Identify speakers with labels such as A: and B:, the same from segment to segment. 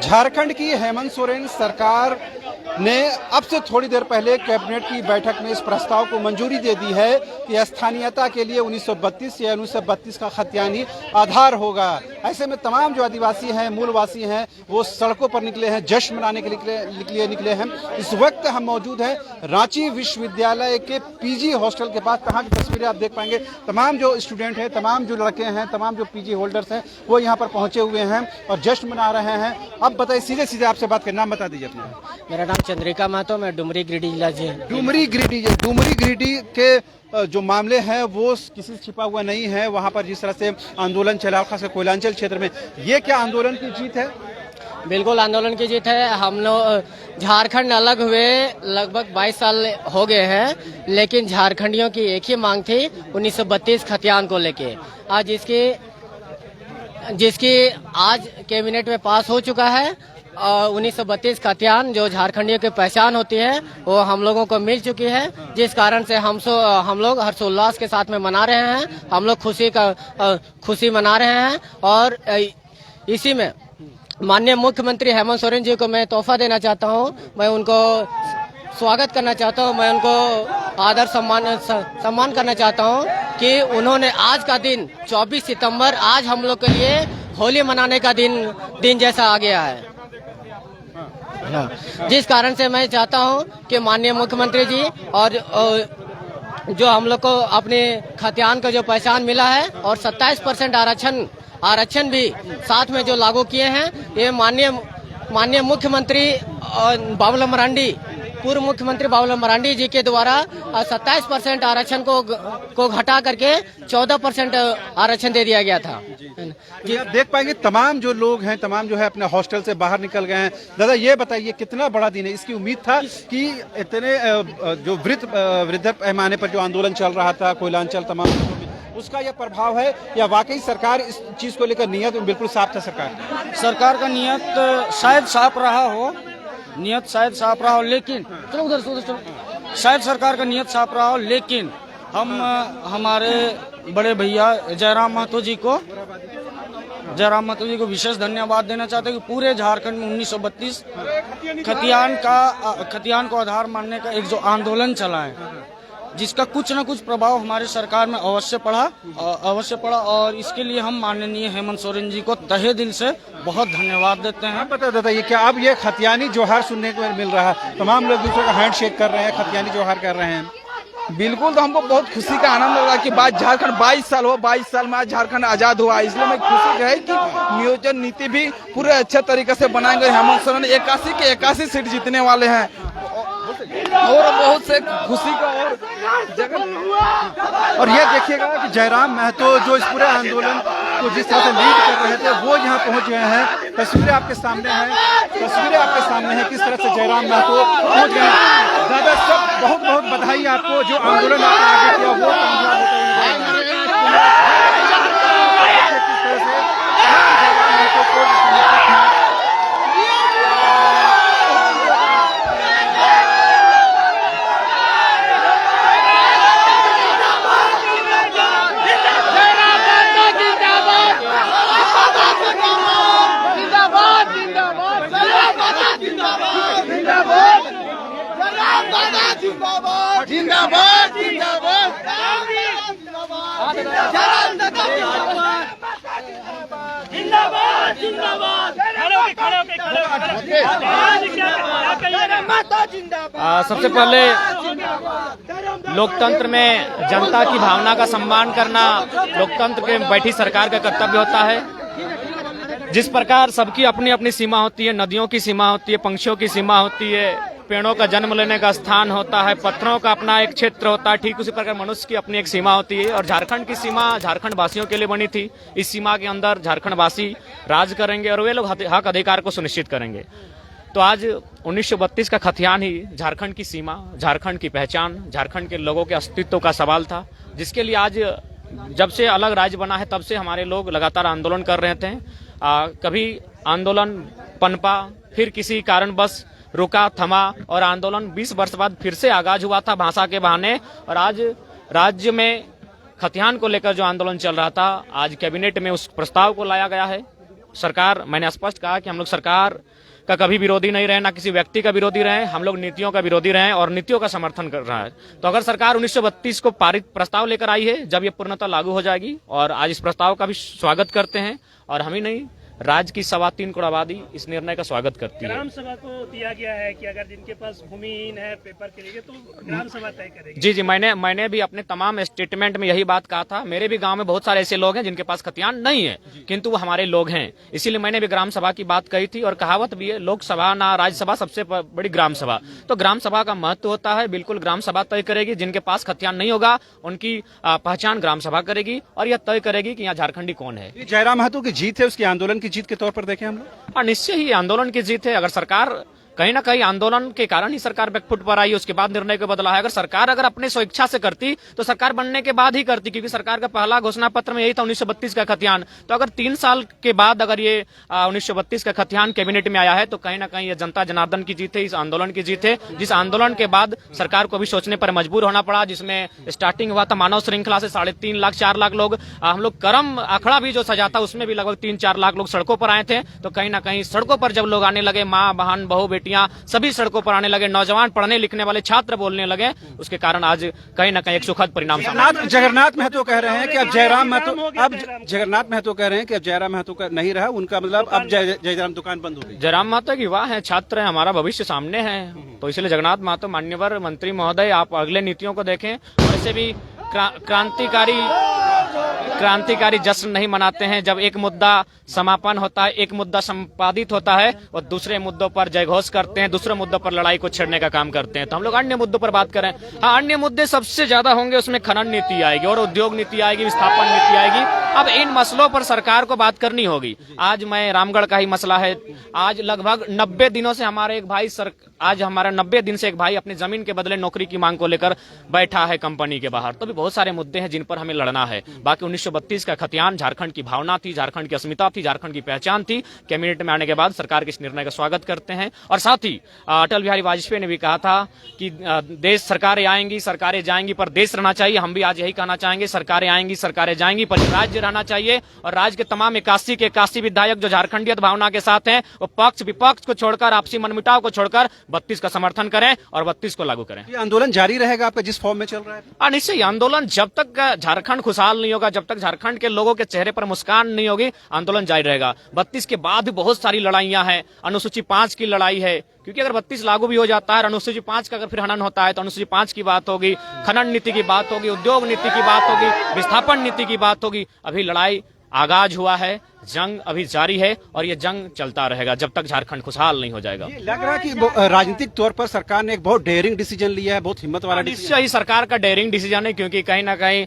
A: झारखंड की हेमंत सोरेन सरकार ने अब से थोड़ी देर पहले कैबिनेट की बैठक में इस प्रस्ताव को मंजूरी दे दी है कि स्थानीयता के लिए 1932 या 1932 का खतियान ही आधार होगा। ऐसे में तमाम जो आदिवासी हैं, मूलवासी हैं, वो सड़कों पर निकले हैं, जश्न मनाने के लिए निकले हैं। इस वक्त हम मौजूद हैं रांची विश्वविद्यालय के पीजी हॉस्टल के पास। कहाँ की तस्वीरें आप देख पाएंगे। तमाम जो स्टूडेंट हैं, तमाम जो लड़के हैं, तमाम जो पीजी होल्डर्स हैं, वो यहाँ पर पहुंचे हुए हैं और जश्न मना रहे हैं। अब बताइए, सीधे आपसे बात करें, नाम बता दीजिए अपना।
B: मेरा नाम चंद्रिका महतो, मैं डुमरी गिरिडीह जिला से।
A: डुमरी गिरिडीह के जो मामले हैं वो किसी से छिपा हुआ नहीं है। वहाँ पर जिस तरह से आंदोलन चला, खासकर कोयलांचल क्षेत्र में, ये क्या आंदोलन की जीत है?
B: बिल्कुल आंदोलन की जीत है। हम लोग झारखंड अलग हुए लगभग 22 साल हो गए हैं, लेकिन झारखंडियों की एक ही मांग थी 1932 खतियान को लेके। आज जिसकी आज कैबिनेट में पास हो चुका है। 1932 खतियान जो झारखंडियों की पहचान होती है वो हम लोगों को मिल चुकी है, जिस कारण से हम लोग हर्षोल्लास के साथ में मना रहे हैं। हम लोग खुशी मना रहे हैं और इसी में माननीय मुख्यमंत्री हेमंत सोरेन जी को मैं तोहफा देना चाहता हूं। मैं उनको स्वागत करना चाहता हूं। मैं उनको आदर सम्मान करना चाहता हूं कि उन्होंने आज का दिन 24 सितंबर आज हम लोग के लिए होली मनाने का दिन जैसा आ गया है। जिस कारण से मैं चाहता हूं कि माननीय मुख्यमंत्री जी और जो हम लोग को अपने खतियान का जो पहचान मिला है और 27% आरक्षण भी साथ में जो लागू किए हैं, ये माननीय मुख्यमंत्री बाबूलाल मरांडी, पूर्व मुख्यमंत्री बाबूलाल मरांडी जी के द्वारा 27% आरक्षण को घटा करके 14% आरक्षण दे दिया गया था।
A: जी, आप देख पाएंगे तमाम जो लोग हैं, तमाम जो है अपने हॉस्टल से बाहर निकल गए हैं। दादा, ये बताइए कितना बड़ा दिन है? इसकी उम्मीद था कि इतने जो वृद्ध पैमाने पर जो आंदोलन चल रहा था कोयलांचल तमाम, उसका यह प्रभाव है या वाकई सरकार इस चीज को लेकर नियत बिल्कुल साफ था?
C: सरकार का नियत शायद साफ रहा हो, लेकिन शायद सरकार का नियत साफ रहा हो, लेकिन हम हमारे बड़े भैया जयराम महतो जी को विशेष धन्यवाद देना चाहते हैं कि पूरे झारखंड में 1932 खतियान को आधार मानने का एक जो आंदोलन चला है, जिसका कुछ न कुछ प्रभाव हमारे सरकार में अवश्य पड़ा और इसके लिए हम माननीय हेमंत सोरेन जी को तहे दिल से बहुत धन्यवाद देते हैं।
A: बताइए, क्या अब ये खतियानी जोहार सुनने को मिल रहा है? तमाम लोग दूसरों का हैंड शेक कर रहे हैं, खतियानी जोहार कर रहे हैं।
D: बिल्कुल, तो हमको बहुत खुशी का आनंद लग रहा है कि झारखंड 22 साल में आज झारखंड आजाद हुआ। इसलिए मैं खुशी है कि नियोजन नीति भी पूरे अच्छे तरीके से बनाएंगे। हेमंत सोरेन 81 के 81 सीट जीतने वाले हैं और बहुत से खुशी का
A: और ये देखिएगा कि जयराम महतो जो इस पूरे आंदोलन को जिस तरह से लीड कर रहे थे, वो यहाँ पहुँच गए हैं। तस्वीरें आपके सामने हैं किस तरह से जयराम महतो पहुँच गए हैं। दादा, सब बहुत बहुत बधाई आपको, जो आंदोलन आपने आगे किया वो कामयाब होता
E: सबसे पहले लोकतंत्र में जनता की भावना का सम्मान करना लोकतंत्र के बैठी सरकार का कर्तव्य होता है। जिस प्रकार सबकी अपनी अपनी सीमा होती है, नदियों की सीमा होती है, पंछियों की सीमा होती है, पेड़ों का जन्म लेने का स्थान होता है, पत्थरों का अपना एक क्षेत्र होता है, ठीक उसी प्रकार मनुष्य की अपनी एक सीमा होती है। और झारखंड की सीमा झारखंड वासियों के लिए बनी थी। इस सीमा के अंदर झारखंड वासी राज करेंगे और वे लोग हक अधिकार को सुनिश्चित करेंगे। तो आज 1932 का खतियान ही झारखंड की सीमा, झारखंड की पहचान, झारखंड के लोगों के अस्तित्व का सवाल था, जिसके लिए आज जब से अलग राज्य बना है तब से हमारे लोग लगातार आंदोलन कर रहे थे। कभी आंदोलन पनपा, फिर किसी कारणवश रुका, थमा और आंदोलन 20 वर्ष बाद फिर से आगाज हुआ था भाषा के बहाने। और आज राज्य में खतियान को लेकर जो आंदोलन चल रहा था, आज कैबिनेट में उस प्रस्ताव को लाया गया है। सरकार, मैंने स्पष्ट कहा कि हम लोग सरकार का कभी विरोधी नहीं रहे, ना किसी व्यक्ति का विरोधी रहे, हम लोग नीतियों का विरोधी रहे और नीतियों का समर्थन कर रहा है। तो अगर सरकार 1932 को पारित प्रस्ताव लेकर आई है, जब ये पूर्णतः लागू हो जाएगी, और आज इस प्रस्ताव का भी स्वागत करते हैं, और हम ही नहीं, राज्य की 3.25 करोड़ आबादी इस निर्णय का स्वागत करती है।
F: ग्राम सभा को दिया गया है कि अगर जिनके पास भूमिहीन है पेपर के लिए तो ग्राम सभा तय करेगी।
E: जी, मैंने भी अपने तमाम स्टेटमेंट में यही बात कहा था। मेरे भी गांव में बहुत सारे ऐसे लोग हैं जिनके पास खतियान नहीं है, किंतु वो हमारे लोग हैं, इसीलिए मैंने भी ग्राम सभा की बात कही थी। और कहावत भी है, लोकसभा ना राज्यसभा, सबसे बड़ी ग्राम सभा। तो ग्राम सभा का महत्व होता है, बिल्कुल ग्राम सभा तय करेगी। जिनके पास खतियान नहीं होगा उनकी पहचान ग्राम सभा करेगी और यह तय करेगी कि यहाँ झारखंडी कौन है।
A: जयराम महतो की जीत है, उसकी आंदोलन की जीत के तौर पर देखें हम लोग?
E: और निश्चय ही आंदोलन की जीत है। अगर सरकार कहीं ना कहीं आंदोलन के कारण ही सरकार बैकफुट पर आई, उसके बाद निर्णय को बदला है। अगर सरकार अपने स्वेच्छा से करती तो सरकार बनने के बाद ही करती, क्योंकि सरकार का पहला घोषणा पत्र में यही था 1932 का खतियान। तो अगर 3 साल के बाद अगर ये 1932 का खतियान कैबिनेट में आया है तो कहीं ना कहीं ये जनता जनार्दन की जीत है, इस आंदोलन की जीत है, जिस आंदोलन के बाद सरकार को भी सोचने पर मजबूर होना पड़ा, जिसमें स्टार्टिंग हुआ था मानव श्रृंखला से 3.5 लाख 4 लाख लोग, हम लोग करम अखड़ा भी जो सजा था उसमें भी लगभग 3-4 लाख लोग सड़कों पर आए थे। तो कहीं ना कहीं सड़कों पर जब लोग आने लगे, माँ बहन बहू बेटियां सभी सड़कों पर आने लगे, नौजवान पढ़ने लिखने वाले छात्र बोलने लगे, उसके कारण आज कहीं ना कहीं एक सुखद परिणाम
A: जगन्नाथ महतो कह रहे हैं कि अब जयराम महतो का नहीं रहा, उनका मतलब अब जयराम दुकान बंद हो गई।
E: जयराम महतो की युवा है, छात्र है, हमारा भविष्य सामने है। तो इसलिए जगन्नाथ महतो मान्यवर मंत्री महोदय, आप अगले नीतियों को देखें। वैसे भी क्रांतिकारी जश्न नहीं मनाते हैं जब एक मुद्दा समापन होता है, एक मुद्दा संपादित होता है और दूसरे मुद्दों पर जयघोष करते हैं, दूसरे मुद्दों पर लड़ाई को छेड़ने का काम करते हैं। तो हम लोग अन्य मुद्दों पर बात करें। हाँ, अन्य मुद्दे सबसे ज्यादा होंगे, उसमें खनन नीति आएगी और उद्योग नीति आएगी, विस्थापन नीति आएगी। अब इन मसलों पर सरकार को बात करनी होगी। आज मैं रामगढ़ का ही मसला है, आज लगभग 90 दिनों से हमारे एक भाई आज हमारा 90 दिन से एक भाई अपनी जमीन के बदले नौकरी की मांग को लेकर बैठा है कंपनी के बाहर। तो भी बहुत सारे मुद्दे हैं जिन पर हमें लड़ना है। बाकी 1932 का खतियान झारखंड की भावना थी, झारखंड की अस्मिता थी, झारखंड की पहचान थी। कैबिनेट में आने के बाद सरकार के इस निर्णय का स्वागत करते हैं। और साथ ही अटल बिहारी वाजपेयी ने भी कहा था कि देश सरकारें आएंगी सरकारें जाएंगी पर देश रहना चाहिए। हम भी आज यही कहना चाहेंगे, सरकारें आएंगी सरकारें जाएंगी पर राज्य रहना चाहिए। और राज्य के तमाम 81 विधायक जो झारखंडियत भावना के साथ हैं, वो पक्ष विपक्ष को छोड़कर, आपसी मनमुटाव को छोड़कर 32 का समर्थन करें और 32 को लागू करें।
A: ये आंदोलन जारी रहेगा आपका जिस फॉर्म में चल रहा है?
E: निश्चय आंदोलन जब तक झारखंड खुशहाल नहीं होगा, जब तक झारखंड के लोगों के चेहरे पर मुस्कान नहीं होगी, आंदोलन जारी रहेगा। 32 के बाद भी बहुत सारी लड़ाइयां हैं। अनुसूची 5 की लड़ाई है, क्योंकि अगर 32 लागू भी हो जाता है, अनुसूची 5 का अगर फिर हनन होता है तो अनुसूची 5 की बात होगी, खनन नीति की बात होगी, उद्योग नीति की बात होगी, विस्थापन नीति की बात होगी। अभी लड़ाई आगाज हुआ है, जंग अभी जारी है और ये जंग चलता रहेगा जब तक झारखंड खुशहाल नहीं हो जाएगा।
A: ये लग रहा है कि राजनीतिक तौर पर सरकार ने एक बहुत डेयरिंग डिसीजन लिया है, बहुत हिम्मत वाला डिसीजन।
E: निश्चय ही सरकार का डेयरिंग डिसीजन है, क्योंकि कहीं ना कहीं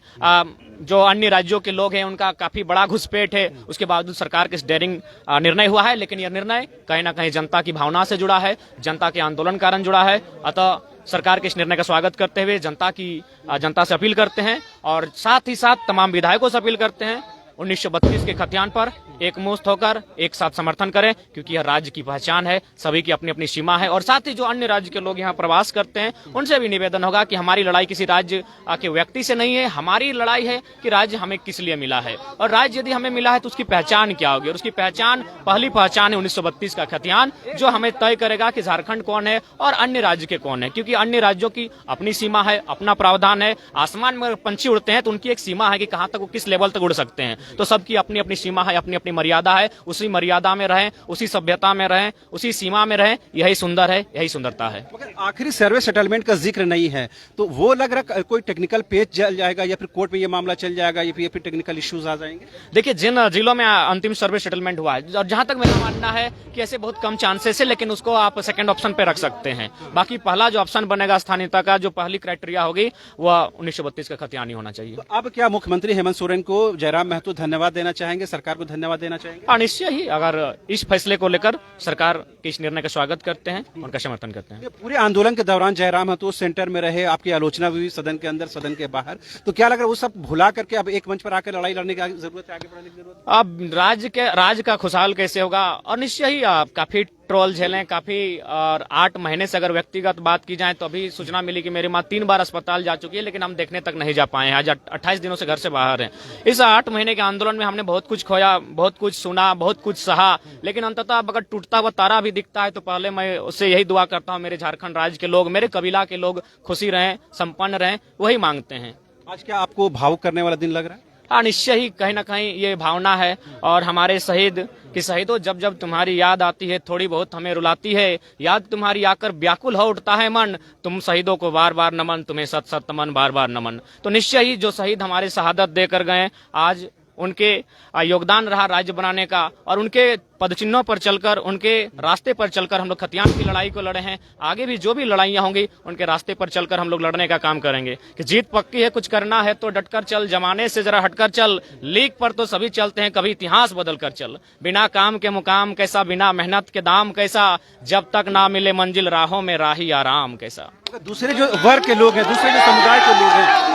E: जो अन्य राज्यों के लोग हैं उनका काफी बड़ा घुसपैठ है, उसके बावजूद सरकार के डेयरिंग निर्णय हुआ है। लेकिन यह निर्णय कहीं ना कहीं जनता की भावना से जुड़ा है, जनता के आंदोलन कारण जुड़ा है। अतः सरकार के इस निर्णय का स्वागत करते हुए जनता से अपील करते हैं और साथ ही साथ तमाम विधायकों से अपील करते हैं 1932 के खतियान पर एकमुश्त होकर एक साथ समर्थन करें, क्योंकि यह राज्य की पहचान है, सभी की अपनी अपनी सीमा है। और साथ ही जो अन्य राज्य के लोग यहाँ प्रवास करते हैं उनसे भी निवेदन होगा कि हमारी लड़ाई किसी राज्य के व्यक्ति से नहीं है, हमारी लड़ाई है कि राज्य हमें किस लिए मिला है और राज्य यदि हमें मिला है तो उसकी पहचान क्या होगी। और उसकी पहली पहचान है 1932 का खतियान, जो हमें तय करेगा कि झारखंड कौन है और अन्य राज्य के कौन है। क्योंकि अन्य राज्यों की अपनी सीमा है, अपना प्रावधान है। आसमान में पंछी उड़ते हैं तो उनकी एक सीमा है कि कहाँ तक वो किस लेवल तक उड़ सकते हैं। तो सबकी अपनी अपनी सीमा है, अपनी अपनी मर्यादा है। उसी मर्यादा में रहें, उसी सभ्यता में रहें, उसी सीमा में रहें, यही सुंदर है, यही सुंदरता है।
A: आखिरी सर्वे सेटलमेंट का जिक्र नहीं है तो वो लग रहा कोई टेक्निकल पेज चल जाएगा या फिर कोर्ट में ये मामला चल जाएगा या फिर टेक्निकल इश्यूज आ जाएंगे।
E: देखिए, जिन जिलों में अंतिम सर्वे सेटलमेंट हुआ है और जहां तक मेरा मानना है कि ऐसे बहुत कम चांसेस है, लेकिन उसको आप सेकंड ऑप्शन पे रख सकते हैं। बाकी पहला जो ऑप्शन बनेगा स्थानीयता का, जो पहली क्राइटेरिया होगी वह 1932 का खतियान ही होना चाहिए।
A: तो अब क्या मुख्यमंत्री हेमंत सोरेन को जयराम महतो धन्यवाद देना चाहेंगे, सरकार को धन्यवाद देना चाहेंगे?
E: निश्चय ही, अगर इस फैसले को लेकर सरकार के इस निर्णय का स्वागत करते हैं, उनका समर्थन करते हैं।
A: पूरे आंदोलन के दौरान जयराम महतो सेंटर में रहे, आपकी आलोचना भी हुई सदन के अंदर सदन के बाहर, तो क्या लग रहा है वो सब भुला करके अब एक मंच पर आकर लड़ाई लड़ने की जरूरत है, आगे बढ़ने की जरूरत है?
E: अब राज्य का खुशहाल कैसे होगा और निश्चय ही काफी ट्रोल झेले काफी, और 8 महीने से अगर व्यक्तिगत बात की जाए तो अभी सूचना मिली कि मेरी माँ 3 बार अस्पताल जा चुकी है, लेकिन हम देखने तक नहीं जा पाए हैं। आज 28 दिनों से घर से बाहर हैं। इस 8 महीने के आंदोलन में हमने बहुत कुछ खोया, बहुत कुछ सुना, बहुत कुछ सहा, लेकिन अंततः अगर टूटता हुआ तारा भी दिखता है तो पहले मैं उससे यही दुआ करता हूँ मेरे झारखंड राज्य के लोग, मेरे कबीला के लोग खुशी रहें, संपन्न रहें, वही मांगते हैं।
A: आज क्या आपको भावुक करने वाला दिन लग रहा है?
E: हाँ, निश्चय ही कहीं ना कहीं ये भावना है। और हमारे शहीद कि शहीदों, जब जब तुम्हारी याद आती है थोड़ी बहुत हमें रुलाती है, याद तुम्हारी आकर व्याकुल हो उठता है मन, तुम शहीदों को बार बार नमन, तुम्हें सत सत नमन बार बार नमन। तो निश्चय ही जो शहीद हमारे शहादत देकर गए, आज उनके योगदान रहा राज्य बनाने का, और उनके पदचिन्हों पर चलकर, उनके रास्ते पर चलकर हम लोग खतियान की लड़ाई को लड़े हैं। आगे भी जो भी लड़ाइयां होंगी उनके रास्ते पर चलकर हम लोग लड़ने का काम करेंगे कि जीत पक्की है, कुछ करना है तो डटकर चल, जमाने से जरा हटकर चल, लीक पर तो सभी चलते हैं, कभी इतिहास बदल कर चल। बिना काम के मुकाम कैसा, बिना मेहनत के दाम कैसा, जब तक ना मिले मंजिल राहों में राही आराम कैसा।
A: दूसरे जो वर्ग के लोग हैं, दूसरे जो समुदाय के लोग हैं,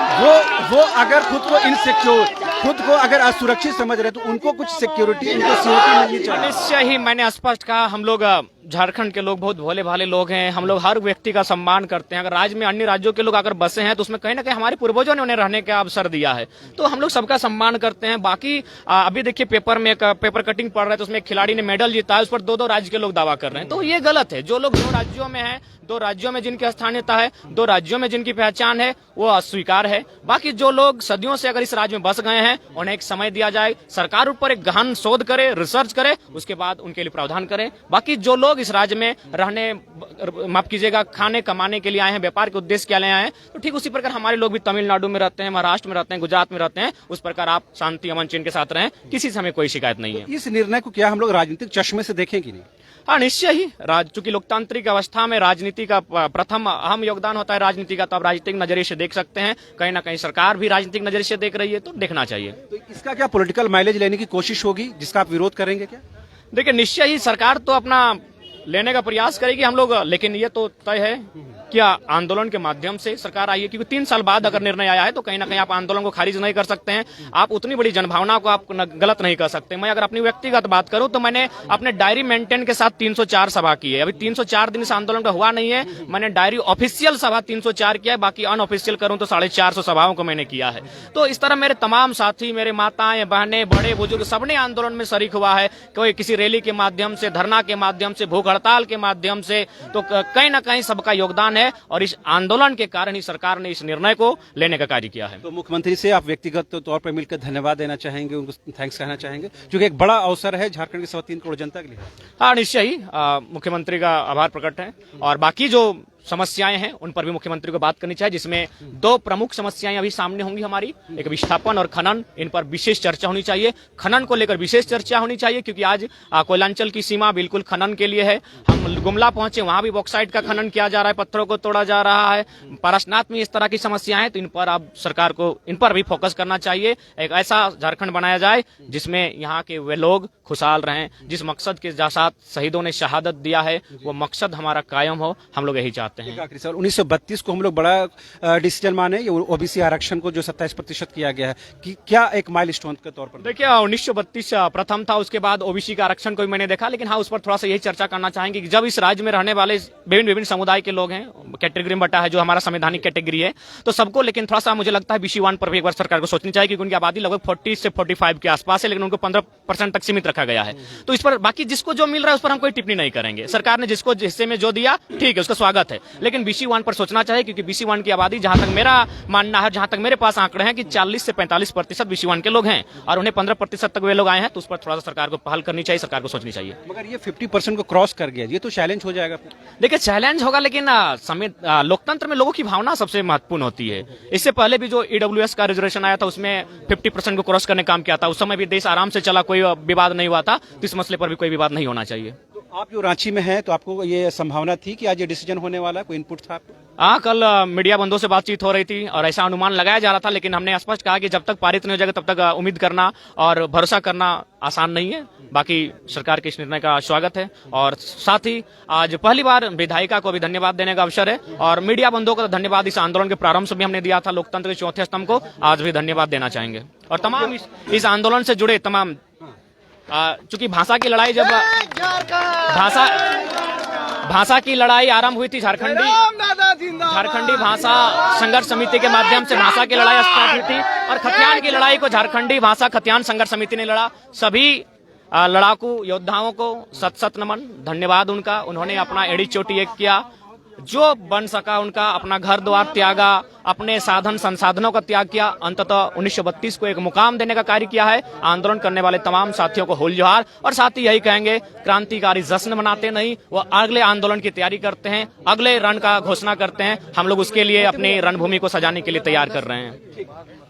A: वो अगर खुद को इनसिक्योर, खुद को अगर असुरक्षित समझ रहे तो उनको कुछ सिक्योरिटी, उनको सिक्योरिटी मिलनी चाहिए।
E: निश्चय ही मैंने स्पष्ट कहा, हम लोग झारखंड के लोग बहुत भोले भाले लोग हैं। हम लोग हर व्यक्ति का सम्मान करते हैं। अगर राज्य में अन्य राज्यों के लोग अगर बसे हैं तो उसमें कहीं ना कहीं हमारे पूर्वजों ने उन्हें रहने का अवसर दिया है, तो हम लोग सबका सम्मान करते हैं। बाकी अभी देखिए पेपर में पेपर कटिंग पढ़ रहे हैं तो उसमें एक खिलाड़ी ने मेडल जीता है, उस पर 2-2 राज्य के लोग दावा कर रहे हैं, तो ये गलत है। जो लोग 2 राज्यों में हैं, 2 राज्यों में जिनकी स्थानीयता है, 2 राज्यों में जिनकी पहचान है, वो अस्वीकार है। बाकी जो लोग सदियों से अगर इस राज्य में बस गए हैं, उन्हें एक समय दिया जाए, सरकार ऊपर एक गहन शोध करे, रिसर्च करे, उसके बाद उनके लिए प्रावधान करे। बाकी जो लोग इस राज्य में रहने, माफ कीजिएगा, खाने कमाने के लिए आए हैं, व्यापार के उद्देश्य के लिए आए हैं, तो ठीक उसी प्रकार हमारे लोग भी तमिलनाडु में रहते हैं, महाराष्ट्र में रहते हैं, गुजरात में रहते हैं, उस प्रकार आप शांति अमन चैन के साथ रहें, किसी से हमें कोई शिकायत नहीं है।
A: इस निर्णय को क्या हम लोग राजनीतिक चश्मे से देखें कि नहीं?
E: हाँ, निश्चय ही। चूंकि लोकतांत्रिक अवस्था में राजनीति का प्रथम अहम योगदान होता है राजनीति का, तो आप राजनीतिक नजरिए से देख सकते हैं। कहीं ना कहीं सरकार भी राजनीतिक नजरिए से देख रही है, तो देखना चाहिए।
A: तो इसका क्या पॉलिटिकल माइलेज लेने की कोशिश होगी जिसका आप विरोध करेंगे क्या?
E: देखिए, निश्चय ही सरकार तो अपना लेने का प्रयास करेगी हम लोग, लेकिन ये तो तय है कि आंदोलन के माध्यम से सरकार आई है, क्योंकि 3 साल बाद अगर निर्णय आया है तो कहीं ना कहीं आप आंदोलन को खारिज नहीं कर सकते हैं। आप उतनी बड़ी जनभावना को आप गलत नहीं कर सकते। मैं अगर अपनी व्यक्तिगत बात करूं तो मैंने अपने डायरी मेंटेन के साथ 304 सभा की है। अभी 304 दिन इस आंदोलन का हुआ नहीं है, मैंने डायरी ऑफिशियल सभा 304 किया है, बाकी अनऑफिशियल करूं तो 450 सभाओं को मैंने किया है। तो इस तरह मेरे तमाम साथी, मेरे माताएं, बहनें, बड़े बुजुर्ग, सबने आंदोलन में शरीक हुआ है, कोई किसी रैली के माध्यम से, धरना के माध्यम से, भूख हड़ताल के माध्यम से, तो कहीं ना कहीं सबका योगदान है, और इस आंदोलन के कारण ही सरकार ने इस निर्णय को लेने का कार्य किया है।
A: तो मुख्यमंत्री से आप व्यक्तिगत तौर पर मिलकर धन्यवाद देना चाहेंगे, उनको थैंक्स कहना चाहेंगे, क्योंकि एक बड़ा अवसर है झारखंड के 3 करोड़ जनता के लिए।
E: हाँ, निश्चय ही मुख्यमंत्री का आभार प्रकट है, और बाकी जो समस्याएं हैं उन पर भी मुख्यमंत्री को बात करनी चाहिए, जिसमें 2 प्रमुख समस्याएं अभी सामने होंगी हमारी, एक विस्थापन और खनन। इन पर विशेष चर्चा होनी चाहिए, खनन को लेकर विशेष चर्चा होनी चाहिए, क्योंकि आज कोयलांचल की सीमा बिल्कुल खनन के लिए है। हम गुमला पहुंचे, वहां भी बॉक्साइट का खनन किया जा रहा है, पत्थरों को तोड़ा जा रहा है। पारसनाथ में इस तरह की समस्याएं हैं, तो इन पर अब सरकार को इन पर भी फोकस करना चाहिए। एक ऐसा झारखंड बनाया जाए जिसमें यहाँ के वे लोग खुशहाल रहें, जिस मकसद के साथ शहीदों ने शहादत दिया है वो मकसद हमारा कायम हो, हम लोग यही चाहते हैं।
A: 1932 को हम लोग बड़ा डिसीजन माने, ओबीसी आरक्षण को जो 27% किया गया है, कि क्या एक माइलस्टोन के तौर पर?
E: देखिए, 1932 प्रथम था, उसके बाद ओबीसी का आरक्षण को भी मैंने देखा, लेकिन हाँ, उस पर थोड़ा सा यही चर्चा करना चाहेंगे कि जब इस राज्य में रहने वाले विभिन्न समुदाय के लोग हैं, कैटेगरी में बटा है जो हमारा संवैधानिक कैटेगरी है, तो सबको, लेकिन थोड़ा सा मुझे लगता है BC1 पर भी एक बार सरकार को सोचनी चाहिए, क्योंकि उनकी आबादी लगभग 40 से 45 के आसपास है, लेकिन उनको 15% तक सीमित रखा गया है। तो इस पर बाकी जिसको जो मिल रहा है उस पर हम कोई टिप्पणी नहीं करेंगे। सरकार ने जिसको हिस्से में जो दिया ठीक है, उसका स्वागत है, लेकिन BC1 पर सोचना चाहिए, क्योंकि BC1 की आबादी, जहां तक मेरा मानना है, जहां तक मेरे पास आंकड़े हैं, कि 40 से 45% BC1 के लोग हैं, और उन्हें 15% तक वे लोग आए हैं, तो उस पर थोड़ा सा सरकार को पहल करनी चाहिए, सरकार को सोचनी चाहिए।
A: मगर ये 50% को क्रॉस कर गया, ये तो चैलेंज हो जाएगा।
E: देखिए, चैलेंज होगा, लेकिन लोकतंत्र में लोगों की भावना सबसे महत्वपूर्ण होती है। इससे पहले भी जो EWS का रिजर्वेशन आया था उसमें 50% को क्रॉस करने काम किया था, उस समय भी देश आराम से चला, कोई विवाद नहीं हुआ था, तो इस मसले पर भी कोई विवाद नहीं होना चाहिए।
A: आप जो रांची में हैं, तो आपको ये संभावना थी कि आज ये डिसीजन होने वाला है, कोई इनपुट था आपको?
E: हाँ, कल मीडिया बंधुओं से बातचीत हो रही थी और ऐसा अनुमान लगाया जा रहा था, लेकिन हमने स्पष्ट कहा कि जब तक पारित नहीं हो जाएगा तब तक उम्मीद करना और भरोसा करना आसान नहीं है। बाकी सरकार के इस निर्णय का स्वागत है, और साथ ही आज पहली बार विधायिका को भी धन्यवाद देने का अवसर है, और मीडिया बंधुओं को धन्यवाद इस आंदोलन के प्रारंभ से भी हमने दिया था, लोकतंत्र के 4थे स्तंभ को आज भी धन्यवाद देना चाहेंगे। और तमाम इस आंदोलन से जुड़े तमाम, चूंकि भाषा की लड़ाई, जब भाषा की लड़ाई आरंभ हुई थी झारखंडी भाषा संघर्ष समिति के माध्यम से भाषा की लड़ाई स्टार्ट हुई थी और खतियान की लड़ाई को झारखंडी भाषा खतियान संघर्ष समिति ने लड़ा। सभी लड़ाकू योद्धाओं को सत सत नमन, धन्यवाद उनका। उन्होंने अपना एड़ी चोटी एक किया, जो बन सका उनका, अपना घर द्वार त्यागा, अपने साधन संसाधनों का त्याग किया। अंततः 1932 को एक मुकाम देने का कार्य किया है। आंदोलन करने वाले तमाम साथियों को होल जोहार। और साथ ही यही कहेंगे, क्रांतिकारी जश्न मनाते नहीं, वो अगले आंदोलन की तैयारी करते हैं, अगले रण का घोषणा करते हैं। हम लोग उसके लिए अपनी रणभूमि को सजाने के लिए तैयार कर रहे हैं।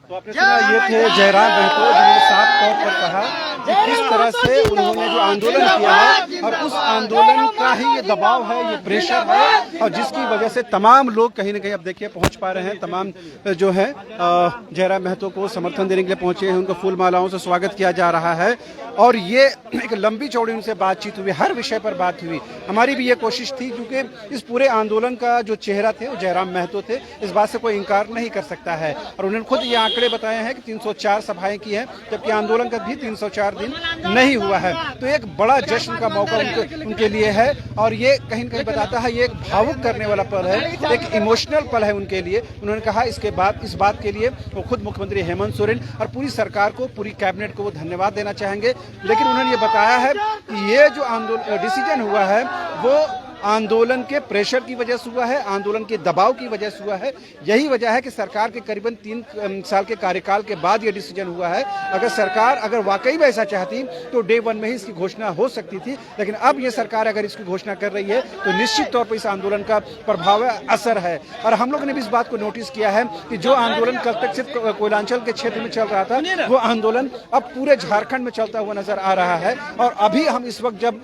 A: तो आपने सुना, ये थे जयराम महतो, जिन्होंने साफ तौर पर कहा कि किस तरह से उन्होंने जो आंदोलन किया है और उस आंदोलन का ही ये दबाव है, ये प्रेशर है, और जिसकी वजह से तमाम लोग कहीं न कहीं अब देखिए पहुंच पा रहे हैं। तमाम जो है जयराम महतो को समर्थन देने के लिए पहुंचे हैं, उनको फूल मालाओं से स्वागत किया जा रहा है। और ये एक लंबी चौड़ी उनसे बातचीत हुई, हर विषय पर बात हुई। हमारी भी ये कोशिश थी, क्योंकि इस पूरे आंदोलन का जो चेहरा थे वो जयराम महतो थे, इस बात से कोई इनकार नहीं कर सकता है। और उन्होंने खुद ये आंकड़े बताए हैं कि 304 सभाएं की हैं, जबकि आंदोलन का भी 304 दिन नहीं हुआ है। तो एक बड़ा जश्न का मौका उनके लिए है, और ये कहीं न कहीं बताता है, ये एक भावुक करने वाला पल है, एक इमोशनल पल है उनके लिए। उन्होंने कहा इसके बाद इस बात के लिए वो खुद मुख्यमंत्री हेमंत सोरेन और पूरी सरकार को, पूरी कैबिनेट को वो धन्यवाद देना चाहेंगे। लेकिन उन्होंने ये बताया है कि ये जो आंदोलन डिसीजन हुआ है वो आंदोलन के प्रेशर की वजह से हुआ है, आंदोलन के दबाव की वजह से हुआ है। यही वजह है कि सरकार के करीबन 3 साल के कार्यकाल के बाद ये डिसीजन हुआ है। अगर सरकार अगर वाकई में ऐसा चाहती तो डे 1 में ही इसकी घोषणा हो सकती थी, लेकिन अब ये सरकार अगर इसकी घोषणा कर रही है तो निश्चित तौर पर इस आंदोलन का प्रभाव है, असर है। और हम लोगों ने भी इस बात को नोटिस किया है कि जो आंदोलन कल तक सिर्फ कोयलांचल के क्षेत्र में चल रहा था, वो आंदोलन अब पूरे झारखंड में चलता हुआ नजर आ रहा है। और अभी हम इस वक्त जब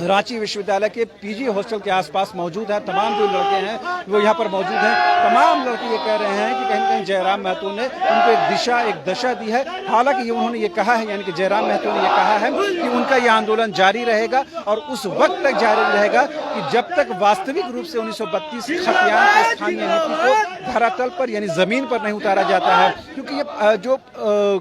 A: रांची विश्वविद्यालय के पीजी हॉस्टल के आसपास मौजूद है, तमाम जो लड़के हैं वो यहाँ पर मौजूद हैं। तमाम लड़के ये कह रहे हैं कि कहीं न कहीं जयराम महतो ने उनको एक दिशा, एक दशा दी है। हालांकि ये उन्होंने ये कहा है, यानी कि जयराम महतो ने ये कहा है कि उनका ये आंदोलन जारी रहेगा और उस वक्त तक जारी रहेगा कि जब तक वास्तविक रूप से 1932 खतियान की स्थानीय नीति को धरातल पर यानी जमीन पर नहीं उतारा जाता है। क्योंकि ये जो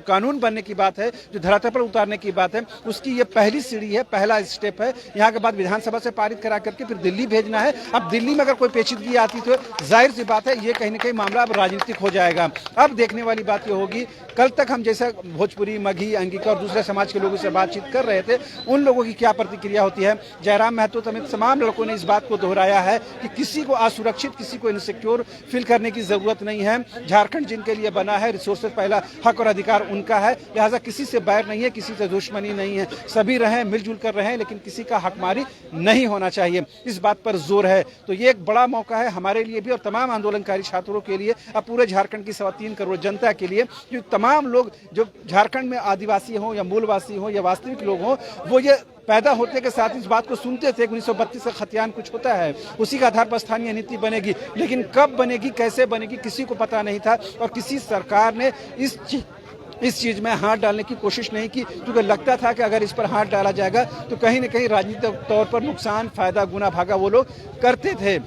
A: कानून बनने की बात है, जो धरातल पर उतारने की बात है, उसकी ये पहली सीढ़ी है, पहला स्टेप है। यहाँ के बाद विधानसभा से पारित करा करके फिर दिल्ली भेजना है। अब दिल्ली में अगर कोई पेचीदगी आती तो जाहिर सी बात है ये कहीं न कहीं मामला अब राजनीतिक हो जाएगा। अब देखने वाली बात ये होगी, कल तक हम जैसा भोजपुरी, मगही, अंगिका और दूसरे समाज के लोगों से बातचीत कर रहे थे, उन लोगों की क्या प्रतिक्रिया होती है। जयराम महतो समेत तमाम लड़कों ने इस बात को दोहराया है कि किसी को असुरक्षित, किसी को इनसिक्योर फील करने की जरूरत नहीं है। झारखंड जिनके लिए बना है, रिसोर्सेज पहला हक और अधिकार उनका है, लिहाजा किसी से बैर नहीं है, किसी से दुश्मनी नहीं है। सभी रहें, मिलजुल कर रहें, लेकिन किसी का हकमारी नहीं होना चाहिए, इस बात पर जोर है। तो ये एक बड़ा मौका है हमारे लिए भी और तमाम आंदोलनकारी छात्रों के लिए, अब पूरे झारखंड की 3.25 करोड़ जनता के लिए, जो तमाम लोग जो झारखंड में आदिवासी हों या मूलवासी हों या वास्तविक लोग हों, वो ये पैदा होते के साथ इस बात को सुनते थे कि 1932 का खतियान कुछ होता है, उसी के आधार पर स्थानीय नीति बनेगी। लेकिन कब बनेगी, कैसे बनेगी, किसी को पता नहीं था और किसी सरकार ने इस चीज में हाथ डालने की कोशिश नहीं की, क्योंकि लगता था कि अगर इस पर हाथ डाला जाएगा तो कहीं न कहीं राजनीतिक तौर पर नुकसान, फायदा, गुना भागा वो लोग करते थे।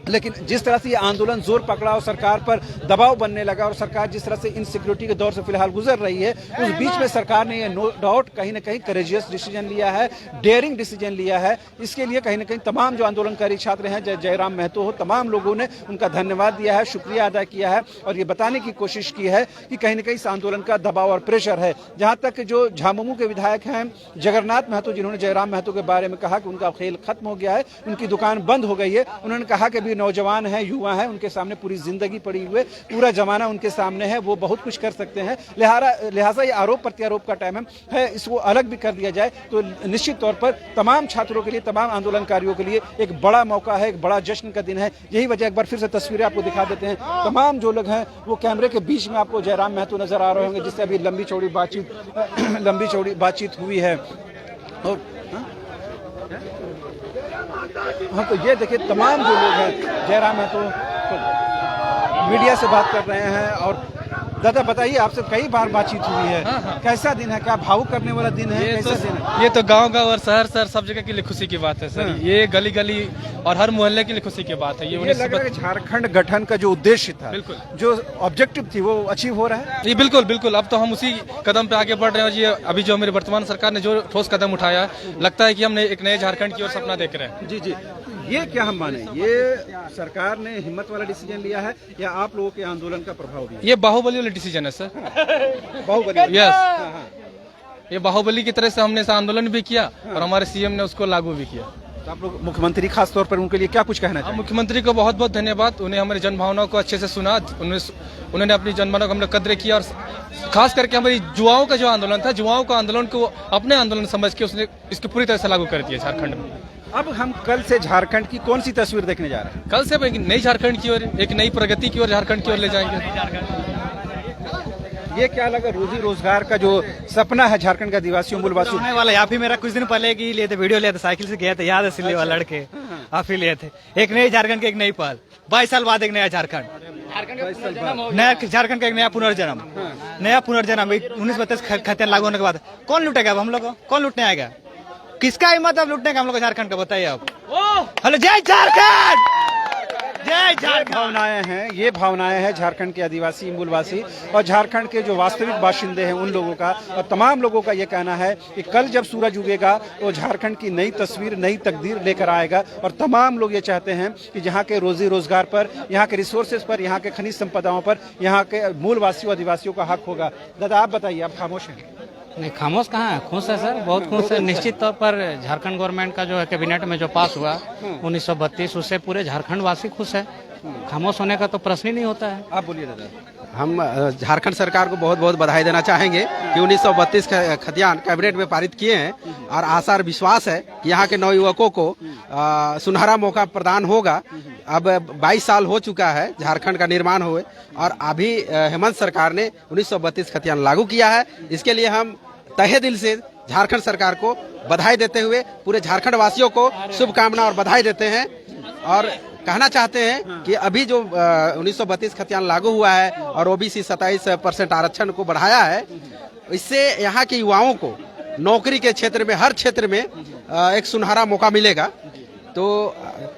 A: लेकिन जिस तरह से ये आंदोलन जोर पकड़ा और सरकार पर दबाव बनने लगा और सरकार जिस तरह से इनसिक्योरिटी के दौर से फिलहाल गुजर रही है, उस बीच में सरकार ने ये नो डाउट कहीं ना कहीं करेजियस डिसीजन लिया है, डेयरिंग डिसीजन लिया है। इसके लिए कहीं ना कहीं तमाम जो आंदोलनकारी छात्र हैं, जयराम महतो हो, तमाम लोगों ने उनका धन्यवाद दिया है, शुक्रिया अदा किया है और ये बताने की कोशिश की है कि कहीं ना कहीं इस आंदोलन का दबाव और प्रेशर है। जहाँ तक जो झामुमो के विधायक हैं जगन्नाथ महतो, जिन्होंने जयराम महतो के बारे में कहा कि उनका खेल खत्म हो गया है, उनकी दुकान बंद हो गई है, उन्होंने कहा कि नौजवान हैं, युवा हैं, उनके सामने पूरी जिंदगी पड़ी हुई, पूरा जमाना उनके सामने है, वो बहुत कुछ कर सकते हैं। लिहाजा ये आरोप प्रत्यारोप का टाइम है, इसको अलग भी कर दिया जाए तो निश्चित तौर पर तमाम छात्रों के लिए, तमाम आंदोलनकारियों के लिए एक बड़ा मौका है, एक बड़ा जश्न का दिन है। यही वजह, एक बार फिर से तस्वीरें आपको दिखा देते हैं। तमाम जो लोग हैं वो कैमरे के बीच में आपको जयराम महतो नजर आ रहे होंगे, जिससे अभी लंबी चौड़ी बातचीत हुई है। और हाँ, तो ये देखिए तमाम जो लोग हैं, जयराम महतो मीडिया से बात कर रहे हैं और दादा बताइए, आपसे कई बार बातचीत हुई है। कैसा दिन है, क्या भावुक करने वाला दिन है, कैसा दिन है?
G: ये तो गांव-गांव और शहर सब जगह के लिए खुशी की बात है सर। ये गली-गली और हर मोहल्ले के लिए खुशी की बात है।
A: ये लग रहा है झारखंड गठन का जो उद्देश्य था,
G: बिल्कुल,
A: जो ऑब्जेक्टिव थी, वो अचीव हो रहा है।
G: ये बिल्कुल बिल्कुल, अब तो हम उसी कदम पे आगे बढ़ रहे हैं। और ये अभी जो मेरी वर्तमान सरकार ने जो ठोस कदम उठाया, लगता है कि हम एक नए झारखंड की ओर सपना देख रहे हैं।
A: जी जी, ये क्या हम माने, ये सरकार ने हिम्मत वाला डिसीजन लिया है या आप लोगों के आंदोलन का प्रभाव भी?
G: ये बाहुबली वाला डिसीजन है सर।
A: बाहुबली,
G: यस, ये बाहुबली की तरह से हमने आंदोलन भी किया और हमारे सीएम ने उसको लागू भी किया।
A: तो आप लोग मुख्यमंत्री खास तौर पर उनके लिए क्या कुछ कहना चाहिए?
G: मुख्यमंत्री को बहुत बहुत धन्यवाद। उन्हें हमारी जनभावनाओं को अच्छे से सुना, उन्होंने अपनी जनभावनाओं को हमने कद्र किया और खास करके हमारी युवाओं का जो आंदोलन था, युवाओं का आंदोलन को अपने आंदोलन समझ के उसने इसकी पूरी तरह से लागू कर दिया झारखंड में।
A: अब हम कल से झारखंड की कौन सी तस्वीर देखने जा रहे हैं?
G: कल से एक नई झारखंड की ओर, एक नई प्रगति की ओर झारखंड की ओर ले जाएंगे।
A: ये क्या लगा, रोजी रोजगार का जो सपना है झारखंड का आदिवासियों मूलवासियों
H: होने वाला है। आप ही मेरा कुछ दिन पहले की लिए थे, वीडियो लिए थे, साइकिल से गए थे, याद है सिले वाला लड़के, आप ही लिए थे। एक नई झारखंड की एक नई पहल, 22 साल बाद एक नया झारखंड, नया झारखंड का एक नया पुनर्जन्म, नया पुनर्जन्म। 1932 खतियान लागू होने के बाद कौन लूटेगा? अब हम लोग को कौन लूटने आएगा? किसका हिम्मत अब लूटने का हम लोग झारखंड का, बताइए आप। हेलो, जय झारखंड, जय झारखंड।
A: भावनाएं हैं, ये भावनाएं हैं झारखंड के आदिवासी मूलवासी और झारखंड के जो वास्तविक बाशिंदे हैं उन लोगों का, और तमाम लोगों का ये कहना है कि कल जब सूरज उगेगा तो झारखंड की नई तस्वीर, नई तकदीर लेकर आएगा। और तमाम लोग ये चाहते हैं कि यहाँ के रोजी रोजगार पर, यहाँ के रिसोर्सेज पर, यहाँ के खनिज संपदाओं पर यहाँ के मूलवासियों आदिवासियों का हक होगा। दादा आप बताइए, आप खामोश हैं?
I: नहीं, खामोश कहाँ है, खुश है सर, बहुत खुश है। निश्चित तौर पर झारखंड गवर्नमेंट का जो है कैबिनेट में जो पास हुआ 1932, उससे पूरे झारखंड वासी खुश है। खामोश होने का तो प्रश्न ही नहीं होता है।
A: आप बोलिए दादा।
J: हम झारखंड सरकार को बहुत बहुत बधाई देना चाहेंगे कि 1932 खतियान कैबिनेट में पारित किए हैं और आशा और विश्वास है कि यहाँ के नवयुवकों को सुनहरा मौका प्रदान होगा। अब 22 साल हो चुका है झारखंड का निर्माण हुए और अभी हेमंत सरकार ने 1932 खतियान लागू किया है। इसके लिए हम तहे दिल से झारखंड सरकार को बधाई देते हुए पूरे झारखंड वासियों को शुभकामना और बधाई देते हैं और कहना चाहते हैं कि अभी जो 1932 खतियान लागू हुआ है और ओबीसी 27% आरक्षण को बढ़ाया है, इससे यहाँ के युवाओं को नौकरी के क्षेत्र में, हर क्षेत्र में एक सुनहरा मौका मिलेगा। तो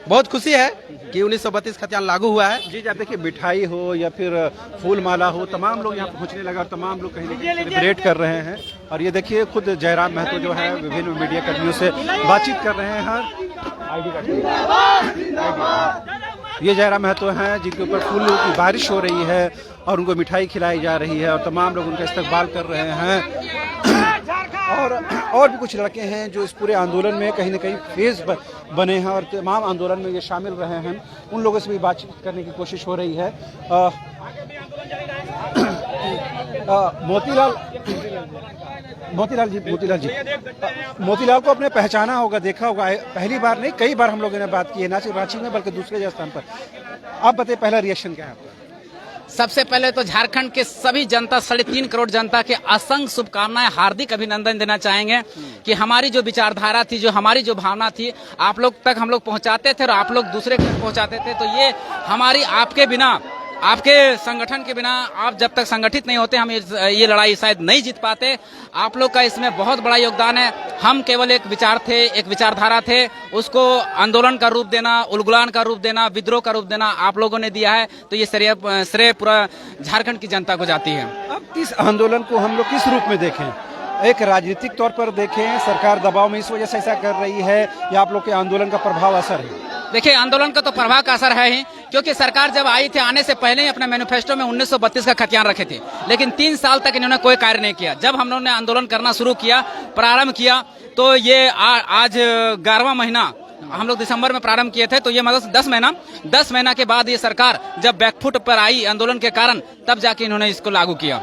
J: बहुत खुशी है कि 1932 खतियान लागू हुआ है।
A: जी, आप देखिए, मिठाई हो या फिर फूल माला हो, तमाम लोग यहाँ पहुँचने लगा और तमाम लोग कहीं ना कहीं सेलिब्रेट कर रहे हैं। और ये देखिए, खुद जयराम महतो जो है विभिन्न मीडिया कर्मियों से बातचीत कर रहे हैं। ये जयराम महतो हैं जिनके ऊपर फूलों की बारिश हो रही है और उनको मिठाई खिलाई जा रही है और तमाम लोग उनका इस्तकबाल कर रहे हैं। और भी कुछ लड़के हैं जो इस पूरे आंदोलन में कहीं ना कहीं फेज बने हैं और तमाम आंदोलन में ये शामिल रहे हैं। उन लोगों से भी बातचीत करने की कोशिश हो रही है। मोतीलाल को आपने पहचाना होगा, देखा होगा, पहली बार नहीं, कई बार हम लोगों ने बात की है, ना सिर्फ रांची में बल्कि दूसरे स्थान पर। आप बताइए, पहला रिएक्शन क्या है आपका?
K: सबसे पहले तो झारखंड के सभी जनता, 3.5 करोड़ जनता के असंख्य शुभकामनाएं, हार्दिक अभिनंदन देना चाहेंगे कि हमारी जो विचारधारा थी, जो हमारी जो भावना थी, आप लोग तक हम लोग पहुंचाते थे और आप लोग दूसरे तक पहुंचाते थे। तो ये हमारी, आपके बिना, आपके संगठन के बिना, आप जब तक संगठित नहीं होते, हम ये लड़ाई शायद नहीं जीत पाते। आप लोग का इसमें बहुत बड़ा योगदान है। हम केवल एक विचार थे, एक विचारधारा थे, उसको आंदोलन का रूप देना, उलगुलान का रूप देना, विद्रोह का रूप देना आप लोगों ने दिया है। तो ये श्रेय पूरा झारखंड की जनता को जाती है।
A: अब इस आंदोलन को हम लोग किस रूप में देखें? एक राजनीतिक तौर पर देखें, सरकार दबाव में इस वजह से ऐसा कर रही है, या आप लोग के आंदोलन का प्रभाव असर है?
K: देखिए, आंदोलन का तो प्रभाव का असर है ही, क्योंकि सरकार जब आई थी, आने से पहले ही अपने मैनिफेस्टो में 1932 का खतियान रखे थे, लेकिन 3 साल तक इन्होंने कोई कार्य नहीं किया। जब हम लोगों ने आंदोलन करना शुरू किया, प्रारंभ किया, तो ये आज 11वां महीना, हम लोग दिसंबर में प्रारंभ किए थे, तो ये मतलब 10 महीना के बाद ये सरकार जब बैकफुट पर आई आंदोलन के कारण, तब जाके इन्होंने इसको लागू किया।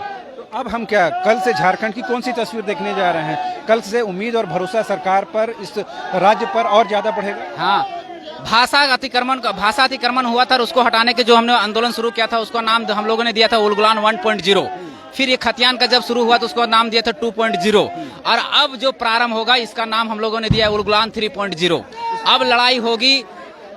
A: अब हम क्या, कल से झारखंड की कौन सी तस्वीर देखने जा रहे हैं? कल से उम्मीद और भरोसा सरकार पर, इस राज्य पर और ज्यादा बढ़ेगा?
K: हाँ, भाषा अतिक्रमण हुआ था, उसको हटाने के जो हमने आंदोलन शुरू किया था, उसका नाम हम लोगों ने दिया था उलगुलान 1.0। फिर ये खतियान का जब शुरू हुआ तो उसका नाम दिया था 2.0 और अब जो प्रारंभ होगा इसका नाम हम लोगों ने दिया है उलगुलान 3.0। अब लड़ाई होगी